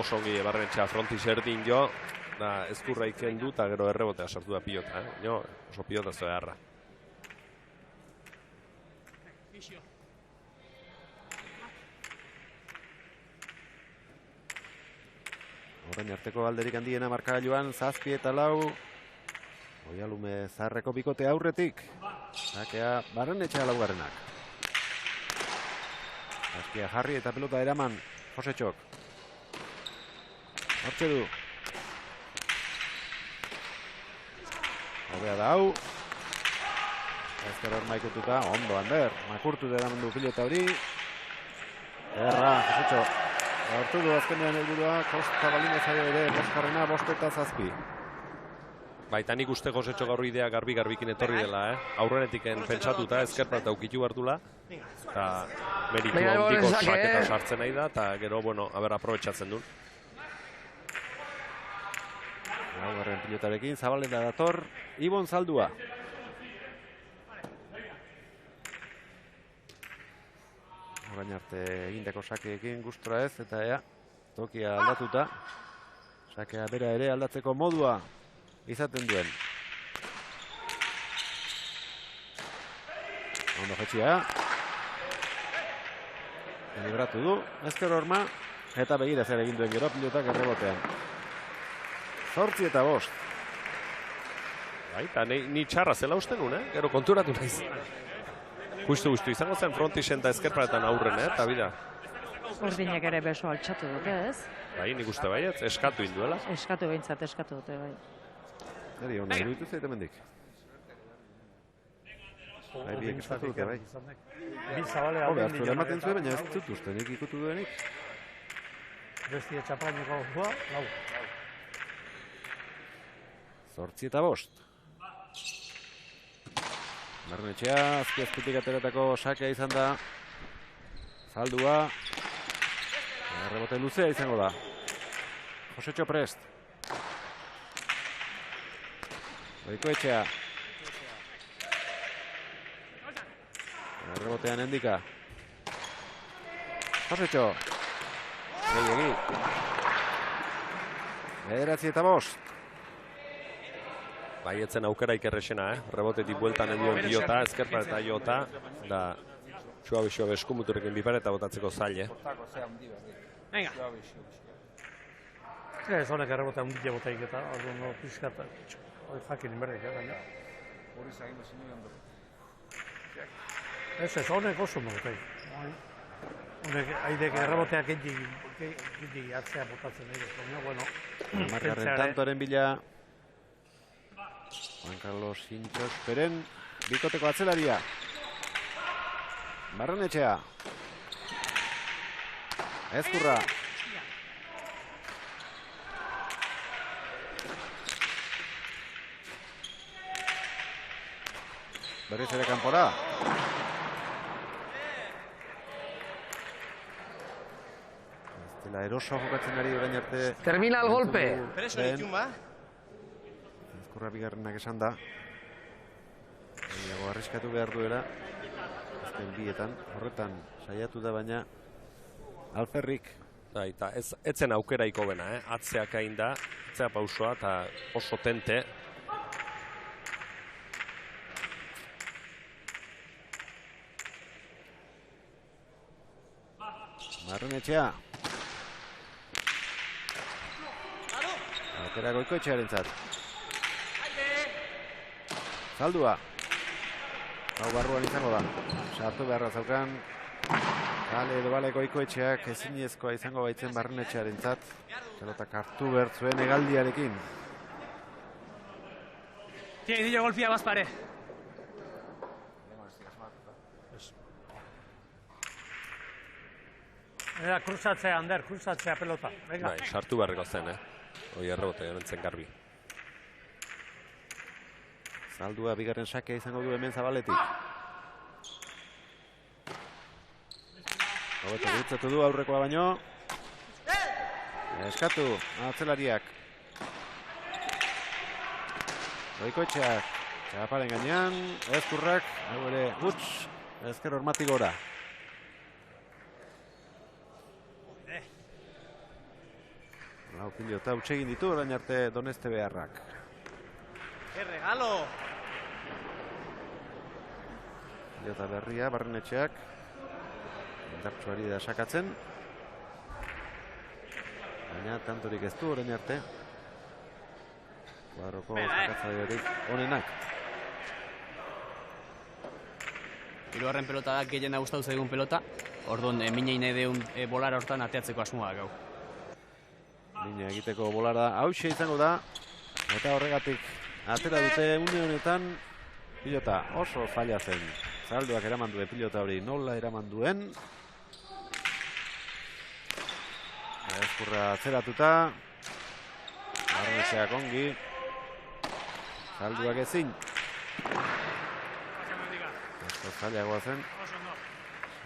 Oso ongi Barrenetxea frontis erdin jo. Da ezkurra ikendu eta gero errebotea sartu da pilota. Oso pilota zoeharra. Orain arteko alderik handiena markagailuan 7 eta 4. Oialume zaharreko bikote aurretik. Sakea Barrenetxea laugarrenak. Askia jarri eta pelota eraman Josetxok. Hortxe du. Hobea da hau. Ezker hor maikututa, ondo Ander. Makurtu da eraman du pilota hori. Erra, Josetxok. Hortu du azkenean helburua, Kosta Balinezari ere, boskarrena, 5 eta 7. Baita nik uste Josetxo gaur idea garbi-garbikin etorri dela, aurrenetik pentsatuta ezkerpata ukitu hartula, eta meritu handiko saketa sartzen nahi da, eta gero, aber aprobetxatzen duen. Laugarren pilotarekin, Zabaleta dator, Ibon Zaldua. Orain arte egindako sakeekin gustora ez, eta tokia aldatuta. Sakea bera ere aldatzeko modua izaten duen. Ondo jetxia. Libratu du, ezker horma, eta begira zer egin duen gero pilotak errebotean. 8 eta 5. Baita, ni txarra zela uste nuen, gero konturatu naiz. Justu izango zen frontisen eta ezkerparetan aurren, eta bida. Urdinek ere beso altxatu dute, ez? Bai, nik uste baiet, eskatu induela. Eskatu behintzat, eskatu dute, bai. Eri, hona iruditu zaite mendik. Bai, biek eskatu dute, bai. Hobe, hartu ematen zuen, baina ez dut uste, nik ikutu duenik. Bestia txapaineko goa, 4. 8 eta 5. Barrenetxea, azpiazkutik ateratako sakea izan da. Zaldua. Rebote luzea izango da. Josetxo prest. Goikoetxea. Rebotean Endika. Josetxo. Gehiegi. 9 eta 5. Baietzen aukera ikerrexena, rebotetik bueltan edion Jota, ezkerpa eta Jota, da suabe eskumuturekin bipare eta botatzeko zail, Venga. Ez honek errebotea hundia botaik eta orduan pixkat jakin inberdek, baina. Hori zagin da zinu jondo. Ez, honek oso botaik. Honek haidek erreboteak ginti atzea botatzen nahi, bueno. Margarren tantoren bila. Juan Carlos Hintxos Peren, bikoteko atzelaria. Barrenetxea. Ezkurra. Berriz ere kanpora. Estela eroso jokatzen ari orain arte. Termina el golpe. Preso ditun ba. Ezkurra bigarrenak esan da. Nago arriskatu behar duela. Azken bietan. Horretan saiatu da baina alferrik. Eta etzen aukeraiko bena, atzeak hain da, atzea pausoa eta oso tente. Barrenetxea. Aukera Goikoetxearen zat. Zaldua. Hau barruan izango da. Sartu beharra zaukan. Kale edo bale Goikoetxeak ezinezkoa izango baitzen Barrenetxearen zat. Pelotak hartu bertzuen hegaldiarekin. Tiene que golpear más pared. Kruzatzea, Ander, kruzatzea pelota. Bai, sartu beharreko zen, Hoi errebote genentzen garbi. Zaldua bigarren sakea izango du hemen Zabaletik. Hobeto gurutzatu du aurrekoa baino. Eskatu, atzelariak. Goikoetxeak, txaparen gainean, Ezkurrak, hau ere huts, ezker hormatik gora. Lau pilota utxegin ditu, orain arte Doneste beharrak. ¡Qué regalo! Pilota berria, Barrenetxeak. Indartsuari da sakatzen. Baina tantorik ez du orain arte. Kuadroko sakatzailerik onenak. Hirugarren pelota da gehiena gustatu zaigun pelota. Orduan minei nahi deun bolara hortan ateatzeko asmoa gau. Mina egiteko bolara hauxe izango da. Eta horregatik atera dute une honetan pilota oso zaila zen. Zalduak eraman duen pilota hori nola eraman duen. Ezkurra atzeratuta. Barrenetxeak ongi. Zalduak ezin. Esko zailagoa zen.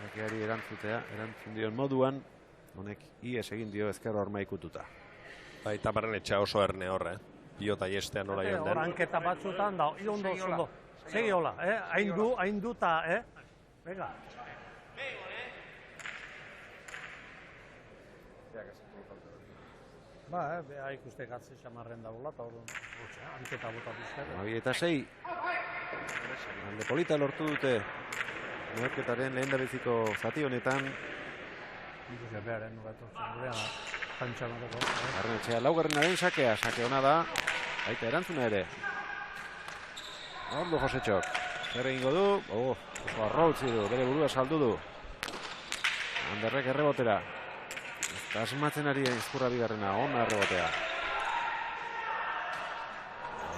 Sakeari erantzun dion moduan. Honek ies egin dio ezkerra horma ikututa. Baita Barrenetxea oso erne horre. Pilota iestean nola joan den. Horanketa batzutan da, ondo. Segi hola, hain du eta, venga. Ba, ikuste gatze xamarren dagoela, eta hori hanketa bota duzte. Abi eta 6. Alde polita lortu dute. Neorketaren lehen dabeziko zati honetan. Ikusi beharen nugatortzen gurean, kantxamateko. Barrenetxea laugarrenaren sakea, sake hona da. Baita erantzuna ere. Ordu Josetxok. Zer egingo du? Oso arrautzi du, bere burua saldu du. Anderrek errebotera. Eta asmatzen ari Ezkurra bigarrena, ona errebotea.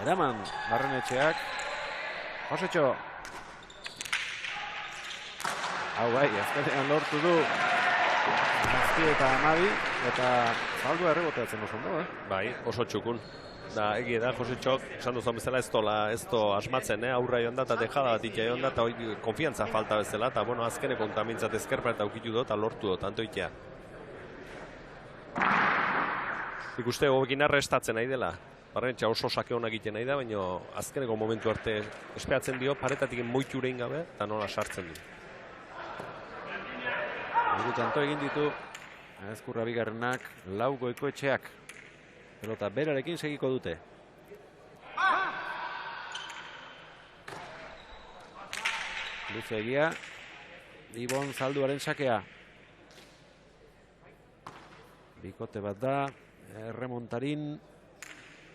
Eraman Barrenetxeak. Josetxo. Hau bai, azkenean lortu du. Azti eta Amabi, eta zaldua erreboteatzen oso ondo, Bai, oso txukun. Da, egie da, Josetxok, esan duzan bezala ez to asmatzen, aurra joan da, eta dejada bat ikia joan da, eta hori konfiantza falta bezala, eta bueno, azkeneko kontamintzat ezkerpa eta aukitu dut, eta lortu dut, tanto ikia. Ikuste hobekin arrestatzen nahi dela. Barrenetxea oso sake honak egiten nahi da, baina azkeneko momentu arte espeatzen dio, paretatik moitu urein gabe, eta nola sartzen du. Tanto egin ditu Ezkurra bigarrenak, lau Goikoetxeak. Pelota berarekin segiko dute. Luze egia. Ibon Zalduaren sakea. Bikote bat da. Erremontarin.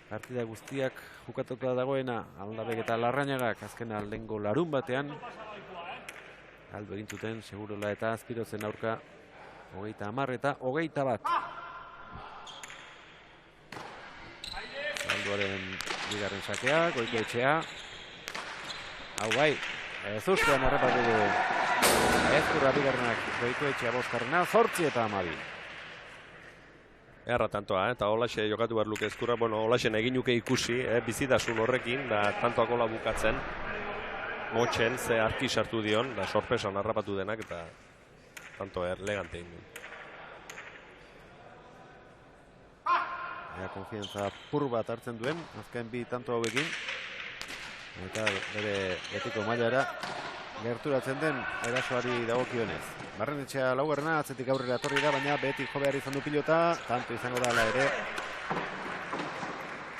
Partida guztiak jukatuta dagoena. Aldabek eta Larrañagak azken aldengo larun batean. Aldo egin zuten, segurola eta Azpirozen aurka. 30 eta 21. Zalduaren bigarren sakea, Goikoetxea. Hau bai, ez ustean errepatu du. Ezkurra bigarrenak Goikoetxea boskarrena, 8 eta 12. Erra tantoa, eta holaxe jokatu behar luke Ezkurra, bueno, holaxe egin nuke ikusi, bizitasun horrekin, da tantoak hola bukatzen. Motxen, ze arki sartu dion, da sorpresan harrapatu denak, eta tanto elegante egin duen. Konfiantza pur bat hartzen duen, azken bi tanto hauekin. Eta bere betiko mailara gerturatzen den erasoari dagokionez. Barrenetxea laugarrena, atzetik aurrera etorri da, baina beti jo behar izan du pilota, tanto izango da ala ere.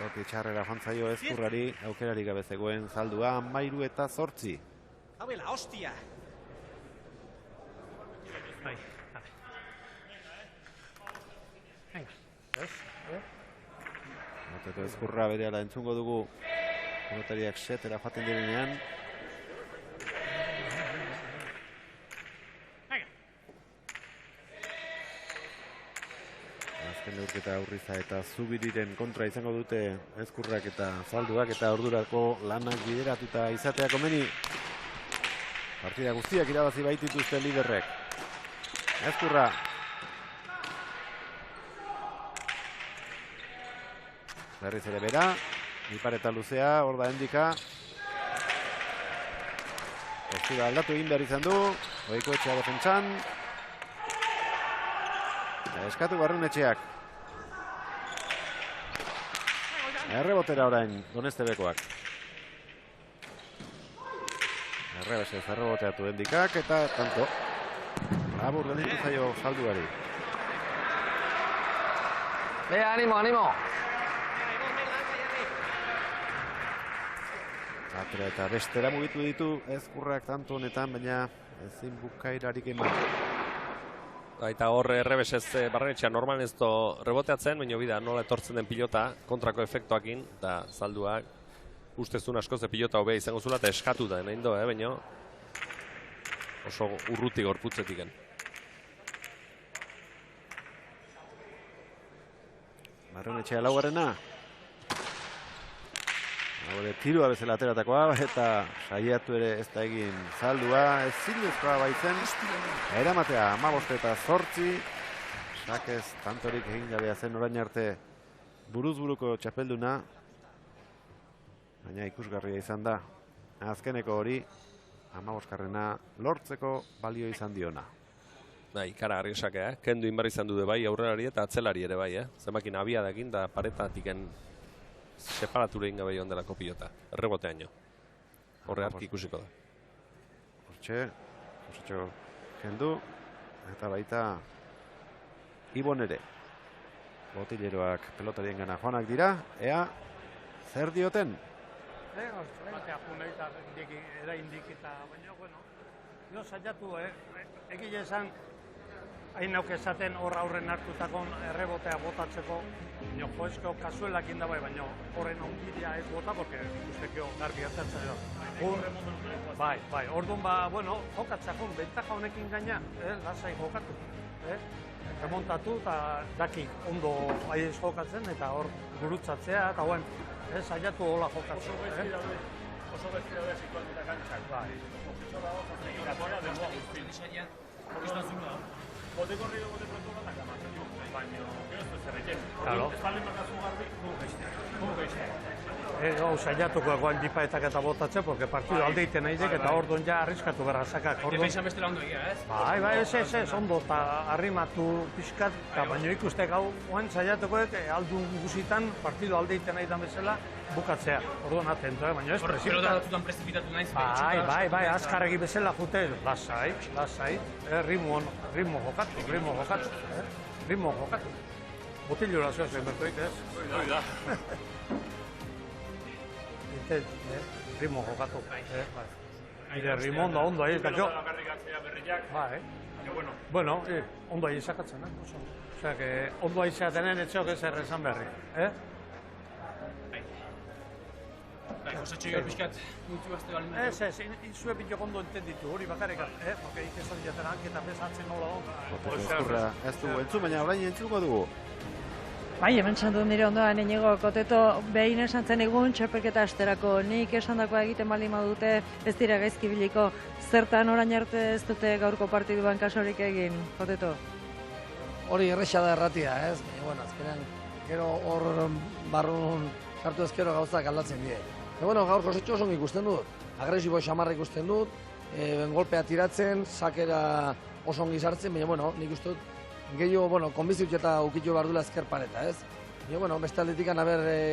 Toki txarrera jantzaio Ezkurrari, aukerari gabe zegoen Zaldua, 13 eta 8. ¡Cabe la hostia! Bai, vale. Eta Ezkurra berehala entzungo dugu pelotariak setera joaten direnean. Azken neurketa Urriza eta Zubiriren kontra izango dute Ezkurrak eta Zalduak, eta ordurako lanak bideratuta izatea komeni. Partida guztiak irabazi baitituzte liderrek. Ezkurra. Berriz ere bera, Ipareta luzea, hor da Endika. Postura aldatu egin behar izan du, Goikoetxea defentsan. Eskatu Barrenetxeak. Errebotera orain Donestebekoak. Errebesez erreboteatu Endikak eta tanto. Labur gelditu zaio Zalduari. Animo, animo! Atera eta bestera mugitu ditu Ezkurrak tanto honetan, baina ezin bukairarik eman. Eta horre errebesez Barrenetxea normal ez do reboteatzen, baina bida nola etortzen den pilota kontrako efektuakin, eta Zalduak ustezun askoz pilota hobea izango zula, eta eskatu da, nahi do, baina oso urruti gorputzetiken. Barrenetxea laugarrena. Hore tirua bezala ateratakoa, eta saiatu ere ez da egin Zaldua, ezinezkoa baitzen. Eramatea 15 eta 8. Sakez tantorik egin gabea zen orain arte buruz-buruko txapelduna. Baina ikusgarria izan da. Azkeneko hori 15garrena lortzeko balio izan diona. Ikaragarri sakea, kendu inbar izan du bai aurrelari eta atzelari ere bai, zemakin abiadakin da paretatiken separature egin gabe joan delako pilota, erreboteaino. Horre harki ikusiko da. Hortxe, kendu, eta baita Ibon ere. Botileroak pelotarien gana joanak dira, ea zer dioten? Batea juneita era indikita, baina, bueno, jo saiatu, egile esan, hain nauk esaten hor aurren hartutakon errebotea botatzeko, baina joezko kasuelak inda bai, baina horren ongiria ez bota, porque ustekio garbi hartatzen da. Bai, orduan bueno, jokatzakon, bentaja honekin gaina, lasai jokatu. Remontatu eta daki ondo aiz jokatzen, eta hor gurutzatzea, eta guen, saiatu hola jokatzen. Oso besti daude situatuta kantxak. Bai. Oso dago, bote corrido, bote pronto, bote cama. Baina, ez zer egin. Espalden bakazu garbi, gu geizte. Saiatuko egoan dipaetak eta botatzen, porque partido aldeiten nahiek, eta orduan ja arriskatu berra sakak. Defensa bestela ondo egia, ez? Bai, ez, ondo, eta arrimatu pixkat, eta baino ikuste gau, oen saiatukoek aldun guzitan partido aldeiten nahi dan bezala bukatzea. Orduan atento, baina ez presipita. Pelota batzutan prezipitatu naiz. Bai, azkarregi bezala jute, lasai, ritmo jokatu. Botillo lazioa zen bertoik, ez? Hoi da. Ritmo jokatu. Nire ritmo ondo ahi, eta jo. Bai. Bueno, ondo ahi sakatzen, Osea, que ondo ahi zeatenen etxeok ez errezan berri. Josetxo jo pixkat gutxu bazte balin. Ez, izue bilok ondo entenditu, hori bakarrik, porque ikesan diaten hanketa bezatzen nola Ezkurra ez du entzun, baina orain entzuko dugu. Bai, hemen txandu nire ondoan inigo, Koteto behin esan zen egun txapelketa asterako nik esandakoa egiten baldin badute ez dira gaizki biliko. Zertan orain arte ez dute gaurko partiduan kasurik egin, Koteto? Hori erresa da erratia, ez? Baina, azkenean, gero hor barrun sartu ezkero gauzak aldatzen die. Bueno, gaur Josetxo oso ikusten dut, agresibo xamarra ikusten dut, golpea tiratzen, sakera oso ongi sartzen, baina, bueno, nik uste dut, gehiago, konbizitzu eta ukitu behar duela ezker pareta, ez? Baina, beste aldetikan,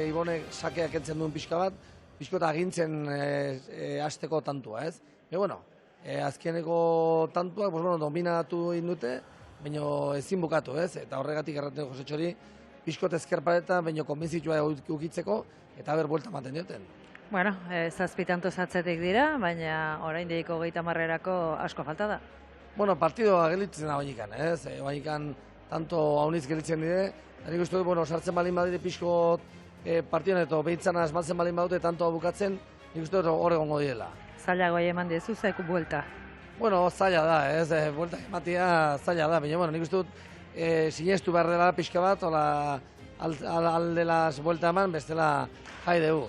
Ibonek sakeak entzen duen pixka bat, pixko eta agintzen hasteko tantua, ez? Baina, azkeneko tantuak, dominatu egin dute, baina ezin bukatu, ez? Eta horregatik erraten Josetxori, pixko ezker pareta, baina konbizittua ukitzeko, eta buelta ematen dioten. Bueno, zazpitanto zatzetik dira, baina oraindik 30erako asko falta da. Bueno, partidoa gelitzen da bainikan, ez? Bainikan tanto hauniz gelitzen dire, eta nik uste dut, sartzen balin badire pixko partioan eta behitzan asmaltzen balin badute tanto bukatzen, nik uste dut hor egongo direla. Zaila goi eman diezu, zeku buelta? Bueno, zaila da, ez? Buelta ematia zaila da, baina nik uste dut sinestu behar dela pixka bat, aldelaz buelta eman, bestela jai dugu.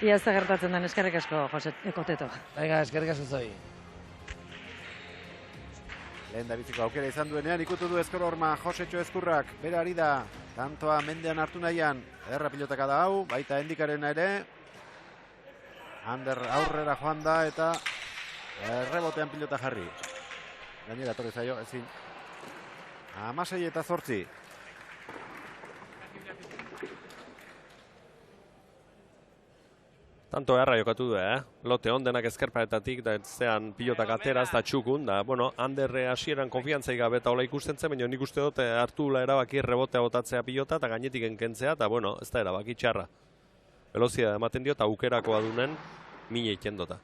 Ia ez da gertatzen den, eskerrik asko, Koteto. Venga, eskerrik asko zoi. Lehen da biziko aukera izan duenean, ikutu du ezker horma Josetxo Ezkurrak, bere ari da, tantoa mendean hartu nahian, erra pilotaka da hau, baita Endikarena ere, Ander aurrera joan da eta errebotean pilota jarri. Gainera, torri zaio, ezin. 16-8. Tanto erra jokatu du, Lote ondenak ezkerparetatik, da zean pilotak ateraz, da txukun, da, bueno, Anderre hasieran konfiantzai gabe eta hola ikusten zen, baina nik uste dut hartu erabaki rebotea botatzea pilota, eta gainetik enkentzea, eta, bueno, ez da erabaki txarra. Velozia ematen dio, eta aukerakoa dunen, mine ikendota.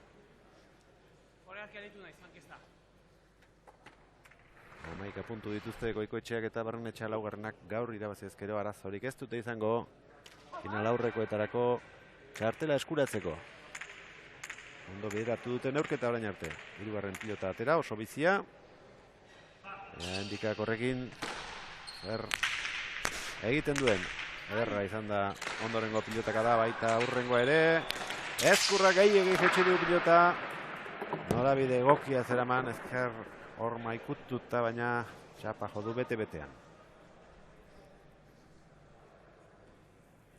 11 puntu dituzte Goikoetxeak eta Barrenetxea laugarrenak gaur irabazi ezkero arazorik ez dute izango final aurrekoetarako kartela eskuratzeko. Ondo bideratu duten neurketa orain arte. Hirugarren pilota atera, oso bizia. Endikak horrekin zer egiten duen. Ederra izan da ondorengo pilotaka da, baita aurrengoa ere. Ezkurra gehiegi jetxe du pilota. Norabide egokia zeraman, ezker hor maikututa, baina txapa jodu bete-betean.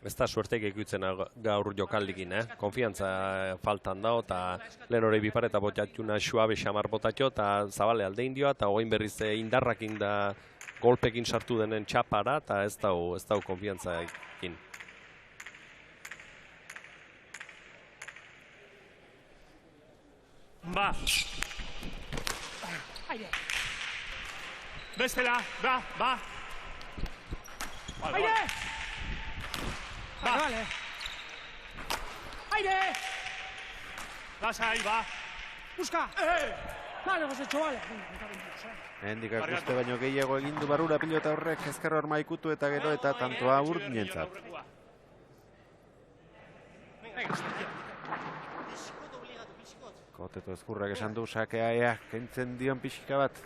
Ez da suerteik ikutzen gaur jokaldikin, konfiantza faltan dago, eta lehen hori bipar eta botatxuna suabe xamar botatxo, eta zabale alde indioa, eta hogein berriz indarrakin da golpekin sartu denen txapara, eta ez dau konfiantza ekin. Ba! Bestela, ba! Aire! Vale. Aire! Lasai, ba! Busca! Vale, hemos hecho, vale. Endikak uste baino gehiago egindu barura pilota horrek ezkerra hor maikutu eta gero eta tantoa urdinentzat. Koteto ezkurrak esan du sakea ea kentzen dion pixika bat.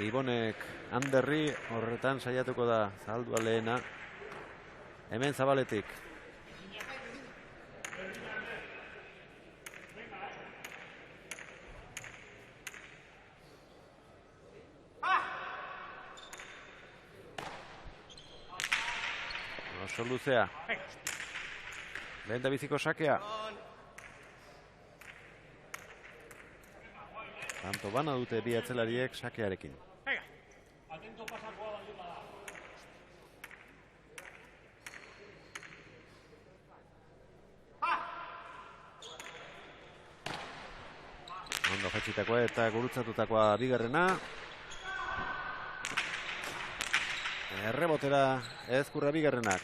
Ibonek Anderri horretan saiatuko da zaldua lehena. Hemen zabaletik. Oso luzea. Lehen da biziko sakea. Tanto bana dute bi atzelariek sakearekin. Ondo jetxitakoa eta gurutzatutakoa bigarrena. Errebotera ezkurra bigarrenak.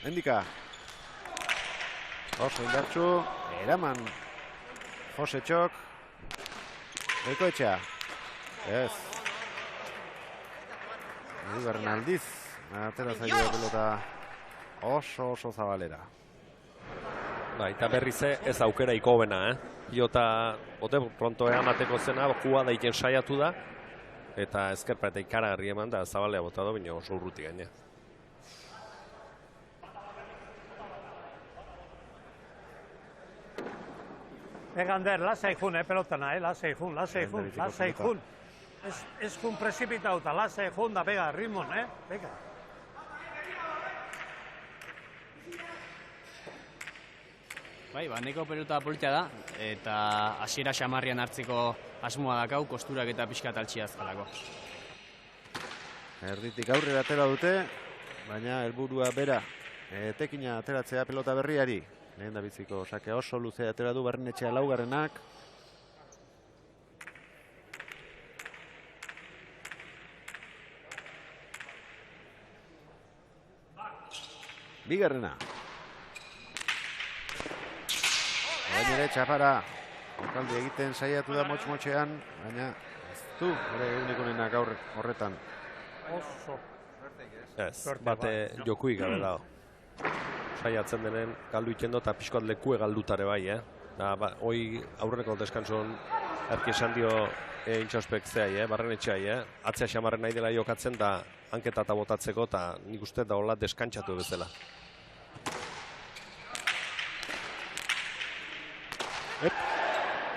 Endika. Oso indartsu. Eraman. Jose Txok. Goikoetxea. Ez. Bigarren aldiz. Atera zaio pelota oso zabalera. Eta berriz ez aukera ikobena, Pilota bote pronto eamateko zena, jua daiten saiatu da, eta ezkerpa eta ikaragarri eman da, zabalea bota do, baina oso urruti gaina. Ander, lasai jun, pelotana, lasai jun. Ez jun precipitauta, lasai jun da, pega, ritmon, pega. Bai, neko pelota polita da, eta hasiera xamarrian hartzeko asmoa dakau, kosturak eta pixka taltxia azkalako. Erditik aurrera atera dute, baina helburua bera, etekina ateratzea pelota berriari. Lehen da biziko sake oso luzea atera du Barrenetxea laugarrenak. Bigarrena. Baina ere txapara, jokaldi egiten saiatu da motx-motxean, baina ez du, ere unikonenak horretan. Oso. Ez, bate jokuik gabe dago. Saiatzen denen galdu itendo eta pixkoat lekue galdutare bai, hoi aurreko deskantzon erki esan dio intxauspek zeai, Barrenetxeai, atzea xamarren nahi dela jokatzen da hanketa eta botatzeko eta nik uste da hola deskantzatu bezala.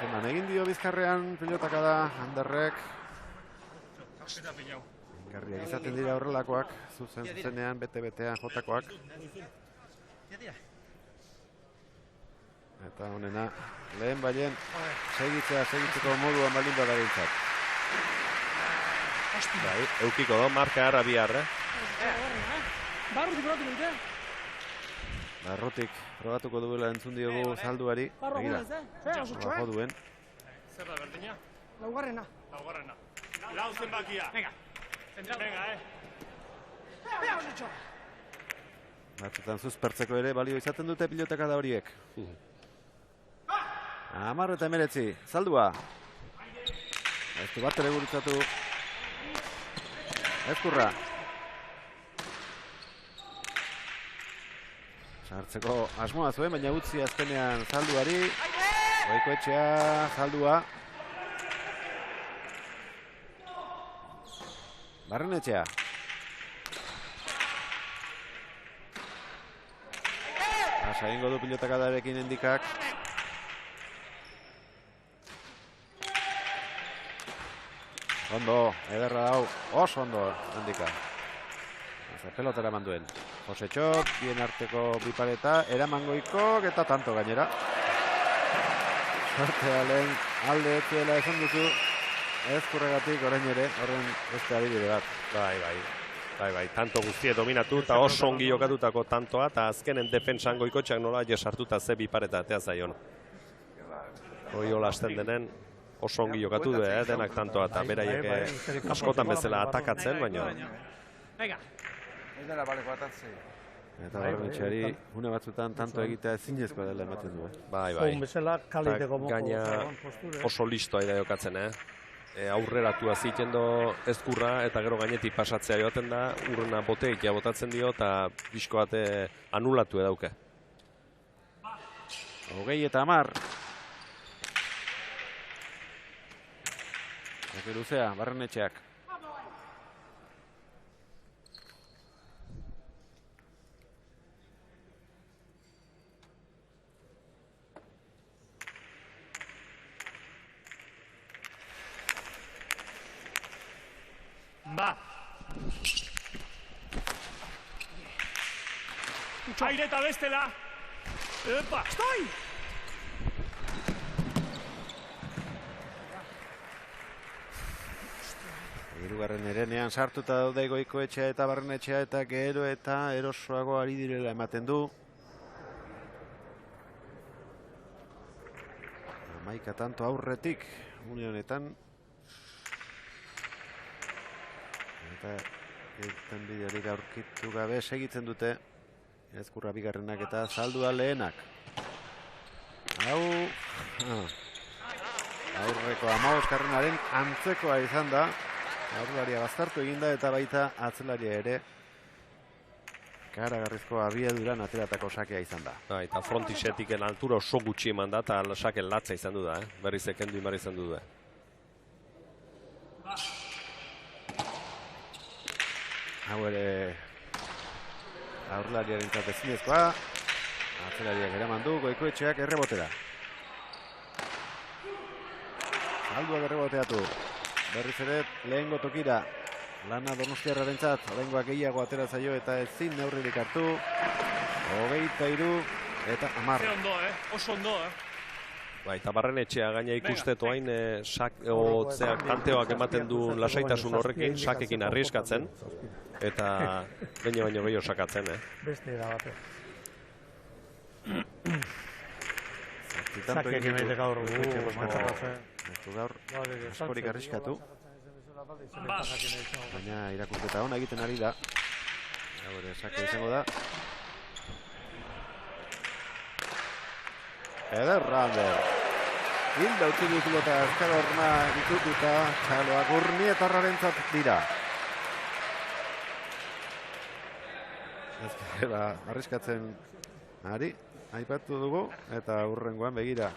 Eman egin dio bizkarrean pilotaka da Anderrek. Garriak izaten dira horrelakoak, zuzenean, bete-betean jotakoak. Eta honena, lehen baien segitzeko moduan balin bada gintzat. Bai, eukiko do, marka harra bihar, Barrutik probatu dute. Barrutik probatuko duela entzun diogu Zalduari. Begira, bajo duen. Zer da berdina? Laugarrena. Laugarrena. Lau zenbakia. Venga. Venga, Bea, ositxo. Batzutan zuzpertzeko ere balio izaten dute pilotaka da horiek. 10:19, Zaldua. Ez du bat ere gurutzatu. Ezkurra. Sartzeko asmoa zuen, baina utzi azkenean Zalduari. Goikoetxea, Zaldua. Barrenetxea. Asa egingo du pilotakadarekin endikak. Ondo, ederra hau, oso ondo endika. Pelotera manduen. Jose Txok, bien arteko bipareta, eramangoikok eta tanto gainera. Sortea lehen alde etzuela esan duzu. Ezkurregatik orain ere, horren beste adibide bat. Bai, tanto guztie dominatu eta oso ongi jokatutako tantoa eta azkenen defensan Goikotxeak nola jesartuta ze bipareta atea zaion. Hoi hola hasten denen oso ongi jokatu du, denak tantoa eta beraiek askotan bezala atakatzen, baina... Venga. Ez dela baleko atatzei. Eta Barrenetxeari une batzutan tanto egitea ezinezkoa dela ematen du. Bai. Gaina oso listoa da jokatzen, aurreratua ziten do Ezkurra eta gero gainetik pasatzea joaten da, urrena boteekia botatzen dio eta bizko bate anulatu edauke. 20:10. Eke luzea, Barrenetxeak. Ba. Aire eta bestela. Epa. Stoi! Hirugarren erenean sartuta daude Goikoetxea eta Barrenetxea eta gero eta erosoago ari direla ematen du. 11 tanto aurretik une honetan. Eta irtenbiderik aurkitu gabe segitzen dute Ezkurra bigarrenak eta Zaldua lehenak. Aurreko 15-garrenaren antzekoa izan da. Aurrelaria baztertu eginda eta baita atzelaria ere karagarrizko abiaduran ateratako sakea izan da. Eta frontisetiken altura oso gutxi eman da eta saken latza izan du da, berriz ekendu imar izan du da. Hau ere aurrelariaren ezinezkoa. Atzelariak eraman du, Goikoetxeak errebotera. Zalduak erreboteatu. Berriz ere lehengo tokira. Lana Donostiarrarentzat, oraingoak gehiago atera zaio eta ezin neurririk hartu. 23 eta 10. Ondo, oso ondo, Bai, eta Barrenetxea gaina ikustetu hain tanteoak ematen du lasaitasun horrekin, sakekin arrieskatzen, eta baino gehiago sakatzen, Beste era bate. Sakekin egite gaur askorik arriskatu. Baina irakurketa hona egiten ari da. Gure sake izango da. Eder Rander. Hilda utzi dutulota azkar horna ditututa txaloak Urnietarrarentzat dira. Ezkera arriskatzen ari, aipatu dugu eta hurrengoan begira.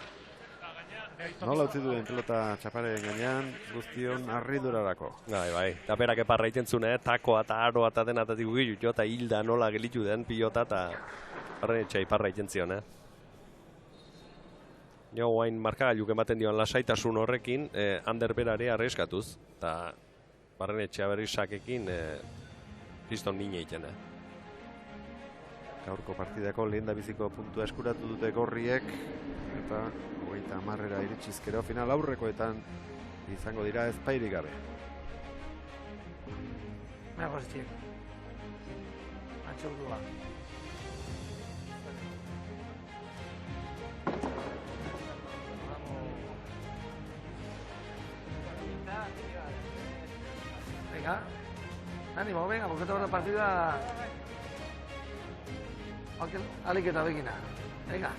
Nola utzi duen pelota txaparen gainean guztion harridurarako. Bai, eta berak eparra iten zune, takoa eta aroa eta denatatik gugilu jo eta hilda nola gelitu den pilota eta Barrenetxea iparra iten zion, Jo, guain markagailuk ematen dioan lasaitasun horrekin, Ander berare arrieskatuz, eta Barrenetxea berri sakekin piston nine egiten, Gaurko partidako lehen da biziko puntua eskuratu dute gorriek, eta 30 iritsizkero final aurrekoetan izango dira ezpairik gabe. Mira, Jositxik. Atxurdua. Venga. Ánimo, venga, porque toda la partida... Alik eta begina. Venga.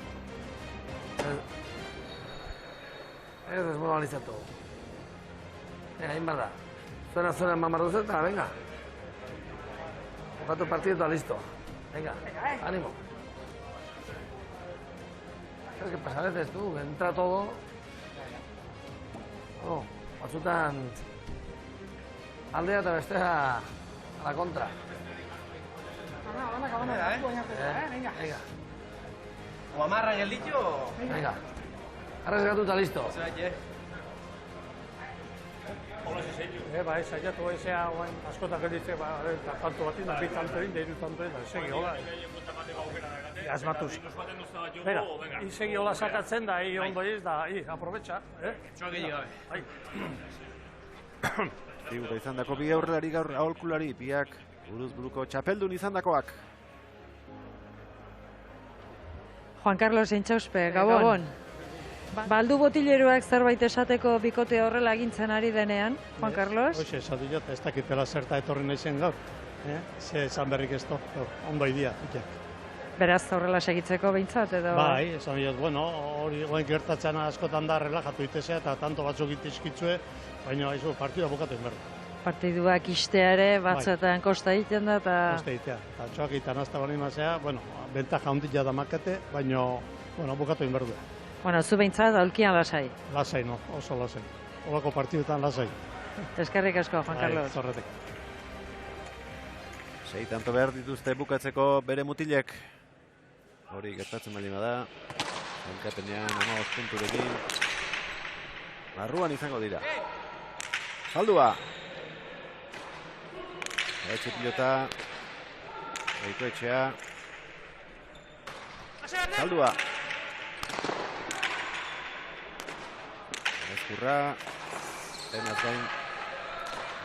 Ez desmoralizatu. Venga, hain bada. Zuena mamarruz eta, venga. Bukatu partido eta listo. Venga, ánimo. ¿Sabes qué pasa a veces tú? Que entra todo... Oh, batzutan... Aldea eta bestea a la contra. Venga. O amarran el dicho o... Venga. Arriesgatu eta listo. Bai, saiatu ezea askotak gelditzen, eta tanto bat inda, bi tanto inda, hiru tanto inda, segi hola. Asmatuz. Bera, segi hola sakatzen da, ondo ez da, aprobetxa. Txoak gabe. Figura izan dako bi aurrelari gaur aholkulari, biak buruz buruko txapeldun izan dakoak. Juan Carlos Intxauspe, Gabon. Baldu botileroak zerbait esateko bikote horrela agintzen ari denean, Juan Carlos? Hoxe, esatu jota, ez dakitela zerta etorri nahi zen gaur. Ze esan berrik ez ondo idia. Beraz, horrela segitzeko behintzat, edo? Bai, esan jot, bueno, hori goen gertatzen askotan da relajatu itezea eta tanto batzuk itizkitzue, baina haizu partida bukatu inberdu. Partiduak isteare batzuetan kosta egiten da, eta... Kosta egitea, eta txoak egiten azta bali mazea, bueno, bentaja ondila da makete, baina, bueno, bukatu inberdu. Bueno, zu behintzat, aulkian lasai. Lasai, no, oso lasai. Olako partiduetan lasai. Eskerrik asko, Juan Carlos. Zorretek. Sei tanto behar dituzte bukatzeko bere mutilek. Hori gertatzen baldin bada. Elkapenean 15 punturekin. Barruan izango dira. Saldua. Etxe pilota. Eiko etxea. Saldua. Ezkurra. Denaz gain.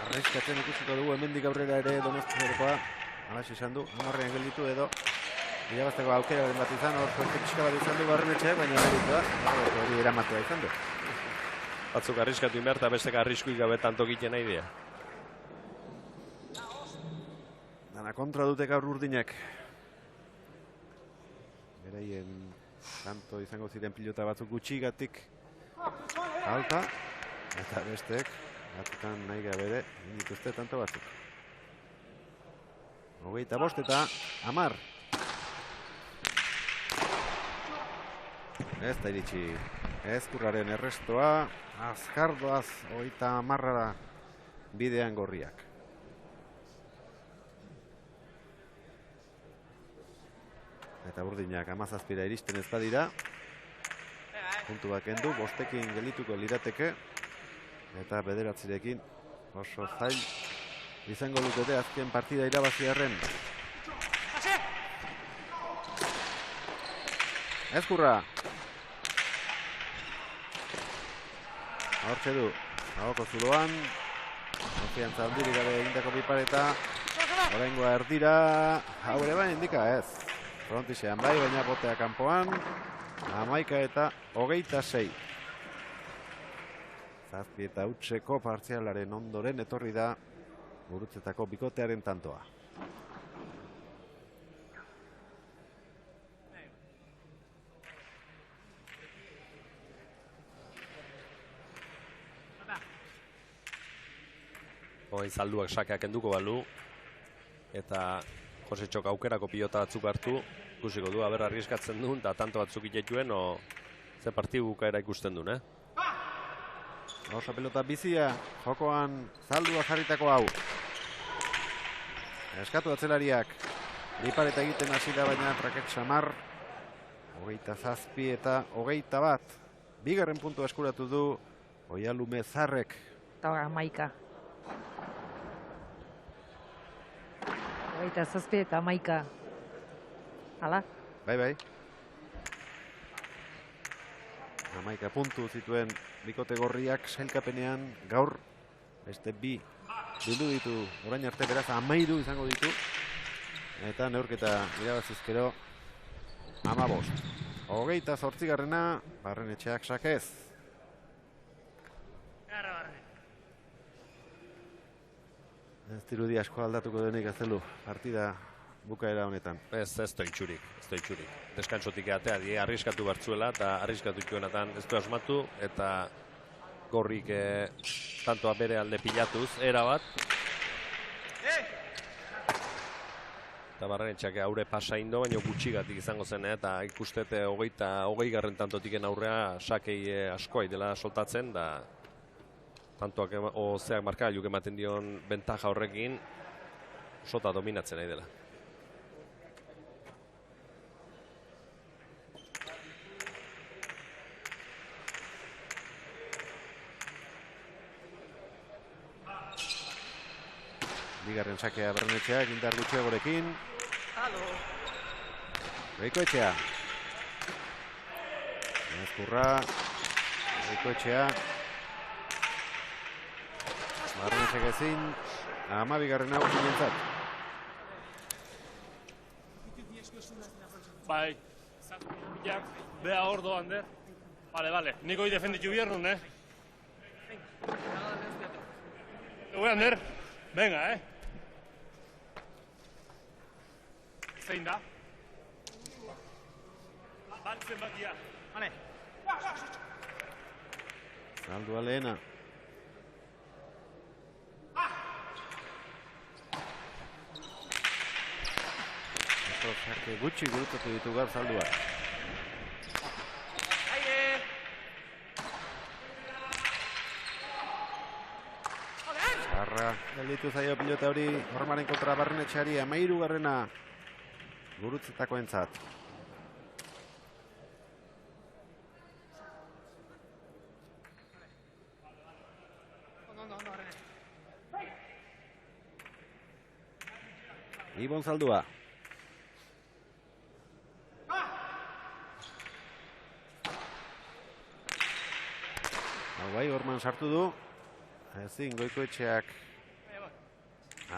Arraiskatzen ikusiko dugu hemendik aurrera ere Donostiakoa. Alas izan du. Amarrean gelditu edo. Irabazteko aukeraren bat izan, hor fuerte pixka bat izan du Barrenetxeak, baina hori eramatua izan du. Batzuk arriskatu inber eta bestek arriskuik gabe tanto egiten nahi dira. Dana kontra dute gaur urdinak. Beraien tanto izango ziren pilota batzuk gutxigatik. Alta. Eta bestek, batzutan nahi gabe ere, dituzte tanto batzuk. 25 eta 10. Ez da iritsi Ezkurraren errestoa, azkardoaz 30 bidean gorriak. Eta urdinak 17 iristen ez badira. Puntu bat kendu, 5ekin geldituko lirateke. Eta 9ekin oso zail izango dutete azken partida irabaziarren. Ezkurra. Hortxe du, agoko zuloan, konfiantza handirik gabe egindako bipareta, oraingoa erdira, hau ere bai indika ez. Frontisean bai, baina botea kanpoan, 11 eta 26. Zazpi eta hutseko partzialaren ondoren etorri da Gurutzetako bikotearen tantoa. Hoin Zalduak sakeak kenduko balu eta Josetxok aukerako pilota batzuk hartu, ikusiko du aber arrieskatzen duen eta tanto batzuk itetuen o ze partidu bukaera ikusten duen, Osa pelota bizia, jokoan Zaldua jarritako hau. Eskatu atzelariak, bipareta egiten hasi da baina traket samar. 27 eta 21. Bigarren puntua eskuratu du Oialume Zarrek. Eta 11. 27 eta 11. Hala? Bai. 11 puntu zituen bikote gorriak sailkapenean gaur beste bi bildu ditu orain arte, beraz 13 izango ditu. Eta neurketa irabazizkero 15. 28. Barrenetxeak sakez. Ez dirudi asko aldatuko denik Gaztelu partida bukaera honetan. Ez doitxurik. Deskantsotik eatea, arriskatu bertzuela eta arriskatu ikuenatan ez du asmatu eta gorrik tantoa bere alde pilatuz, erabat. Eta Barrenetxeak haure pasa indo, baina gutxigatik izango zen, eta ikustete 20. Tantotiken aurrea sakei askoa dela soltatzen, da tantoak zeak markagailuk ematen dion bentaja horrekin sota dominatzen nahi dela. Bigarren sakea Barrenetxeak indar gutxiagorekin. Goikoetxea. Ezkurra. Goikoetxea. Barrenetxeak ezin. 12. hau zinentzat. Bai. Bea ordo, Ander. Vale. Nik hoi defenditu biernun, Ego, Ander. Venga, Zein da? Baltzen batia. Hane. Saldua lehena. Gutxi gurutatu ditu gaur saldua. Zarra gelditu zaio pilota hori Hormaren kontra Barrenetxeari 13. Gurutzetako entzat. Ibon saldua. Bai, Horman sartu du. Ezin Goikoetxeak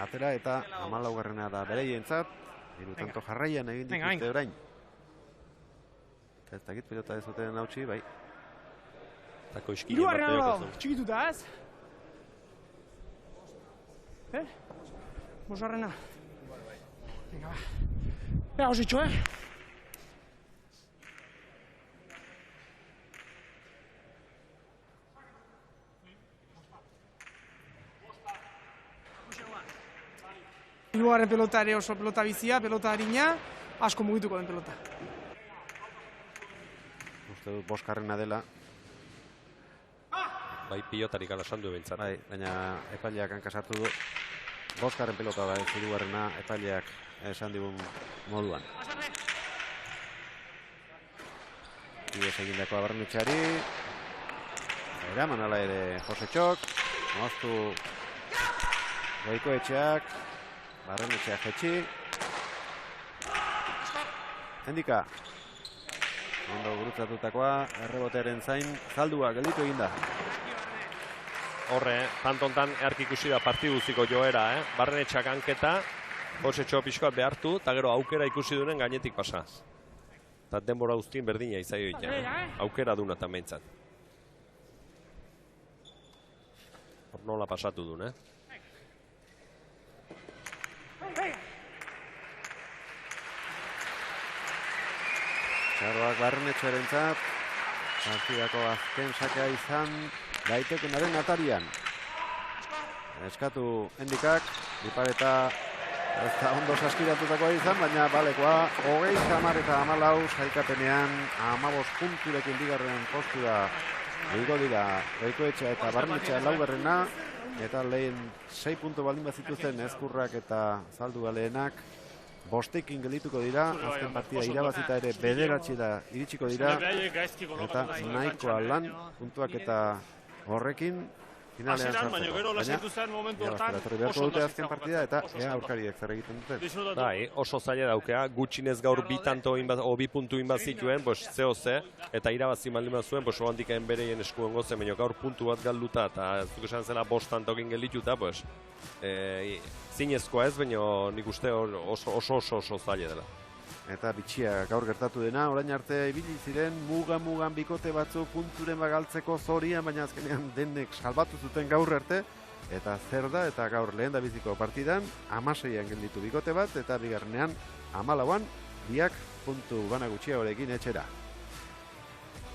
atera eta 14. da bereientzat. 3 tanto jarraian egin dituzte orain. Ez dakit pilota ez zuten hautsi, bai. Tako iskinen bateok. Txikituta, ez? Bosgarrena. Venga, ba. Bea, ositxo, Hirugarren pelota ere oso pelota bizia, pelota harina, asko mugituko den pelota. Uste dut bosgarrena dela. Bai, pilotarik alasandu bintzat. Bai, baina epaileak hankasartu du. Bosgarren pelota da, hirugarrena epaileak esan digun moduan. Bidez egindakoa Barrenetxeari. Eraman ala ere Josetxok. Moztu Goikoetxeak. Barrenetxeak jetxi. Hendika. Ondo gurutzatutakoa, errebotearen zain, zaldua gelditu eginda. Horre, tantontan eark ikusi da partiduziko joera, Barrenetxeak hanketa, Josetxo pixkoat behartu, eta gero aukera ikusi duren gainetik pasaz. Eta denbora guztien berdina izaio ita, aukera duna eta meintzat. Hor nola pasatu duen, Txarroak Barrenetxearen zat, partidako azken sakea izan daitekenaren atarian. Eskatu Hendikak, Bipareta ez da ondo saskiratutakoa izan, baina balekoa 30 eta 14 sailkapenean 15 punturekin bigarren postura igo dira Goikoetxea eta Barrenetxea laugarrena, eta lehen 6 puntu baldin bazituzten Ezkurrak eta Zaldua lehenak 5ekin geldituko dira, azken partida irabazita ere 9 iritsiko dira, eta nahikoa lan puntuak eta horrekin finalean hasieran, sartzeko. baina gero lasaitu zen momentu hortan oso dute azken partida eta ea aurkariek zer egiten duten. Bai, oso zaila daukea, gutxinez gaur bi tanto o bi puntu inbat zituen, zeo ze, eta irabazi baldin bazuen, handikaen bereien eskuen gozen, baina gaur puntu bat galduta, eta ez duk esan zela 5 tantokin geldituta, zinezkoa ez, baina nik uste oso zaila dela. Eta bitxia gaur gertatu dena, orain arte ibili ziren mugan bikote batzuk punturen bagaltzeko zorian, baina azkenean denek salbatu zuten gaur arte, eta zer da, eta gaur lehen da biziko partidan, 16an gelditu bikote bat, eta bigarrenean 14an, biak puntu bana gutxiagorekin etxera.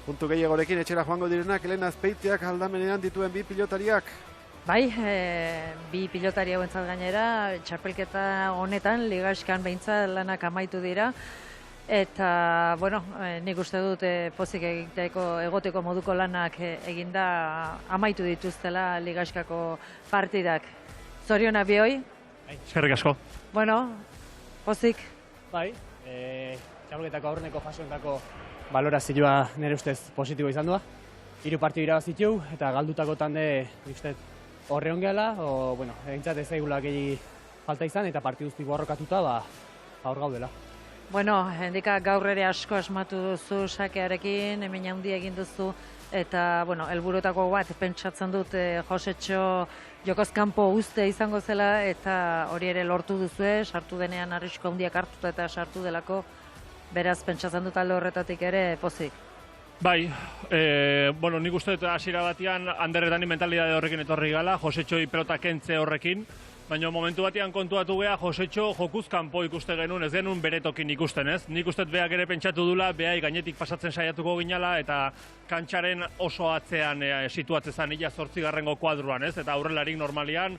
Puntu gehiagorekin etxera joango direnak, Elena Azpeitiak aldamenean dituen bi pilotariak. Bai, bi pilotari hauentzat gainera, txapelketa honetan, ligaskan behintzat lanak amaitu dira, eta, bueno, nik uste dut pozik egoteko moduko lanak eginda amaitu dituztela ligaskako partidak. Zorionak bihoi? Eskerrik asko. Bueno, pozik? Bai, txapelketako aurreneko jasoentako balorazioa nire ustez positibo izan doa. 3 partidu irabazitu eta galdutako tande, nik uste horre ongeala, egintzat ez egula gehi falta izan, eta partiduztik borrokatuta, hor gaudela. Bueno, hendika gaur ere asko asmatu duzu sakearekin, hemen handi egin duzu, eta, helburutako bat, pentsatzen dut Josetxo jokoz kanpo uste izango zela, eta hori ere lortu duzue, sartu denean arrisko handiak hartuta eta sartu delako, beraz, pentsatzen dut alde horretatik ere pozik. Bai, nik uste dut hasiera batean Anderretani mentalidade horrekin etorri gala, Josetxoi pelota kentze horrekin, baina momentu batean kontuatu geha Josetxo jokuz kanpo ikuste genuen, ez genuen bere tokin ikusten, ez? Nik uste dut beak ere pentsatu dula, behai gainetik pasatzen saiatuko ginala, eta kantxaren oso atzean situatzen zan illa 8. kuadruan, ez? Eta aurrelarik normalian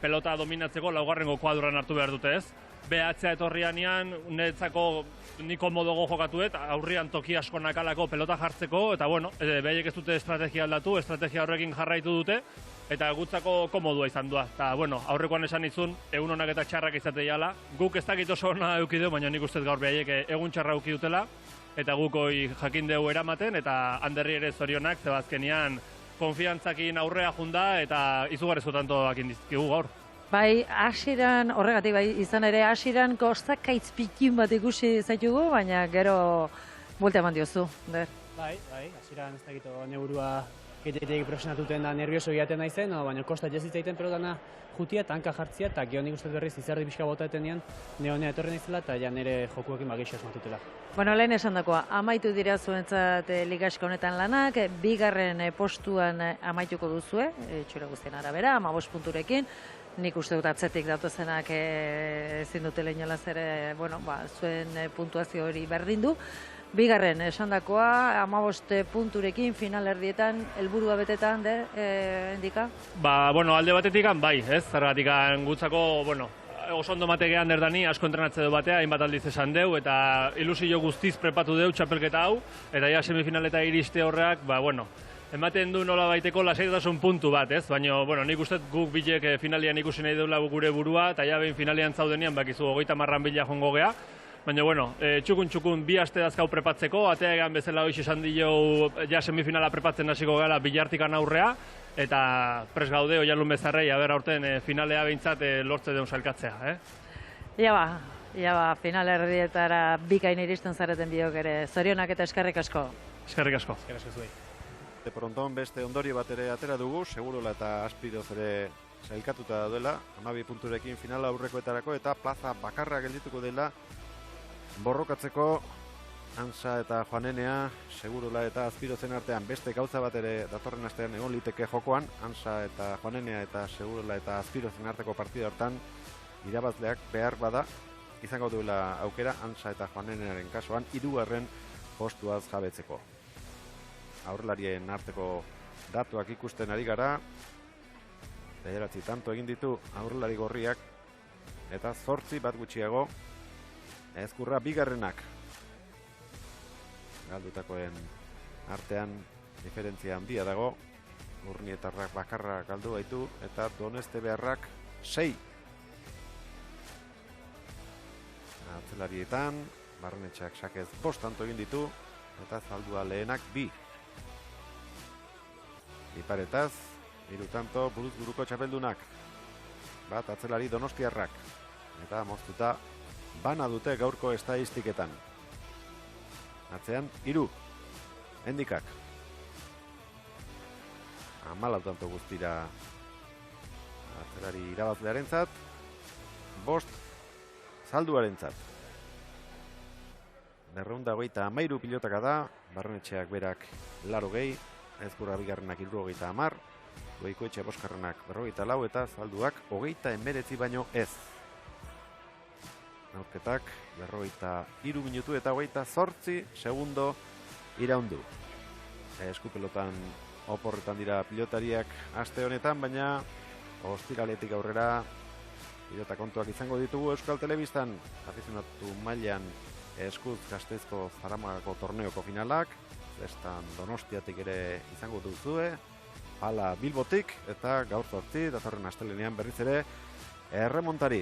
pelota dominatzeko 4. kuadruan hartu behar dute, ez? Behatzea etorrianean, niretzako niko modogo jokatuet, aurrian toki asko nakalako pelota jartzeko, eta behaiek ez dute estrategia aldatu, estrategia horrekin jarraitu dute, eta gutzako komodua izan doa. Eta, aurrekoan esan izun, egun honak eta txarrak izate jala, guk ez dakit oso hona eukideu, baina nik ustez gaur behaiek egun txarra eukidutela, eta gukoi jakindeu eramaten, eta handerri ere zorionak, zebazkenian konfiantzakin aurrea junda, eta izugarrezu tantoak indizkigu gaur. Bai, hasieran horregatik bai, izan ere hasieran kostakaitz pikin bat ikusi zaitugu, baina gero buelta eman diozu. Bai, hasieran ez dakit neurua gehiagitek presionatuten da nervioso egiaten naizen, baina kosta jezitzaiten pelotana jutia eta hanka jartzia, eta gero nik ustez berriz izardi pixka bota etenean, neonea etorri naizela, eta ja nire jokuekin bageixo esmatutela. Lehen esan dakoa, amaitu dira zuentzat ligaska honetan lanak, 2. postuan amaituko duzue, txura guztien arabera, 15 punturekin, nik uste dut atzetik datozenak ezin dutela inolaz ere, zuen puntuazio hori berdin du. 2. esandakoa, 15 punturekin final erdietan, helburua betetan, endika? Alde batetik bai, ez? Zergatik gutzako, oso ondo mategean derdani, asko entrenatze du batea, hainbat aldiz esan deu, eta ilusio guztiz prepatu deu txapelketa hau, eta ja semifinaleta iriste horreak, ematen du nola baiteko lasaitasun puntu bat, ez? Baina, nik uste guk bilek finalian ikusi nahi deula gure burua, eta ja behin finalian zaudenian, bakizu 30 bila jongo gea. Baina, txukun bi aste dazkau prepatzeko, atea egan bezala hoiz esan dio ja semifinala prepatzen hasiko gala bilartikan aurrea, eta pres gaude oialun bezarrei, aurten finalea behintzat lortze deun sailkatzea, Ja, final erdietara bikain iristen zareten biok ere. Zorionak eta eskerrik asko. Eskerrik asko. De pronton beste ondorio bat ere atera dugu, Segurola eta Aspiroz ere sailkatuta duela, 12 punturekin finala aurrekoetarako, eta plaza bakarra geldituko dela borrokatzeko Ansa eta Juanenea, Segurola eta Aspirozen artean beste gauza bat ere datorren astean egon liteke jokoan, Ansa eta Juanenea eta Segurola eta Aspirozen arteko partida hortan irabazleak behar bada izango duela aukera Ansa eta Juanenearen kasuan 3. postuaz jabetzeko. Aurrelarien arteko datuak ikusten ari gara, 9 tanto egin ditu aurrelari gorriak, eta 8 bat gutxiago Ezkurra 2. Galdutakoen artean diferentzia handia dago, Urnietarrak bakarra galdu baitu, eta Doneste beharrak 6. Atzelarietan, Barrenetxeak sakez 5 tanto egin ditu, eta Zaldua lehenak 2. Iparetaz, Hiru tanto buruz buruko txapeldunak. Bat atzelari donostiarrak. Eta moztuta bana dute gaurko estadistiketan. Atzean, 3. Endikak. 14 tanto guztira atzelari irabazlearentzat. 5 salduarentzat. 223 pilotaka da, Barrenetxeak berak 80, Ezkurra bigarrenak 70, Goikoetxe boskarrenak 44 eta salduak 29 baino ez. Neurketak 43 minutu eta 28 segundo iraundu. Eskupelotan oporretan dira pilotariak aste honetan, baina ostiraletik aurrera pilota kontuak izango ditugu Euskal Telebistan. Afizionatu mailan Eskuz Gasteizko Zaramagako torneoko finalak, Zestan Donostiatik ere izango duzue, hala Bilbotik, eta gaur 8 datorren astelenean berriz ere erremontari.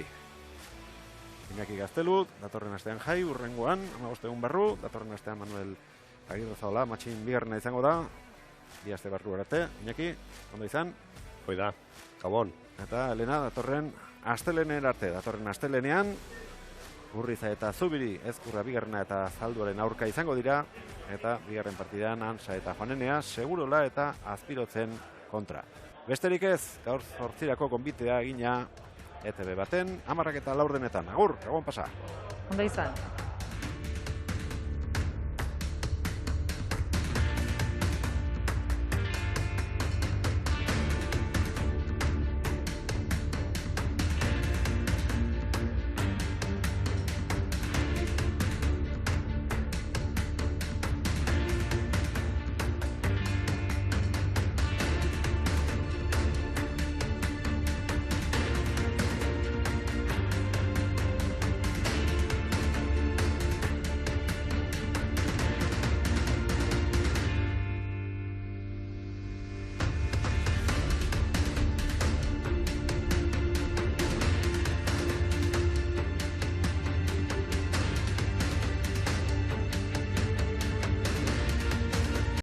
Iñaki Gaztelu, datorren astean Jai, urrengoan, 15 egun barru, datorren astean Manuel Agirrezaola, matxin bigarrena izango da, bi aste barru arte. Iñaki, ondo izan? Hoi da, gabon. Eta Elena, datorren astelenen arte, datorren astelenean, Urriza eta Zubiri Ezkurra bigarrena eta Zalduaren aurka izango dira, eta bigarren partidan Ansa eta Juanenea Segurola eta Azpirotzen kontra. Besterik ez, gaur 8 konbitea egina ETV baten, 10 eta 4 Agur, gabon pasa. Ondo izan.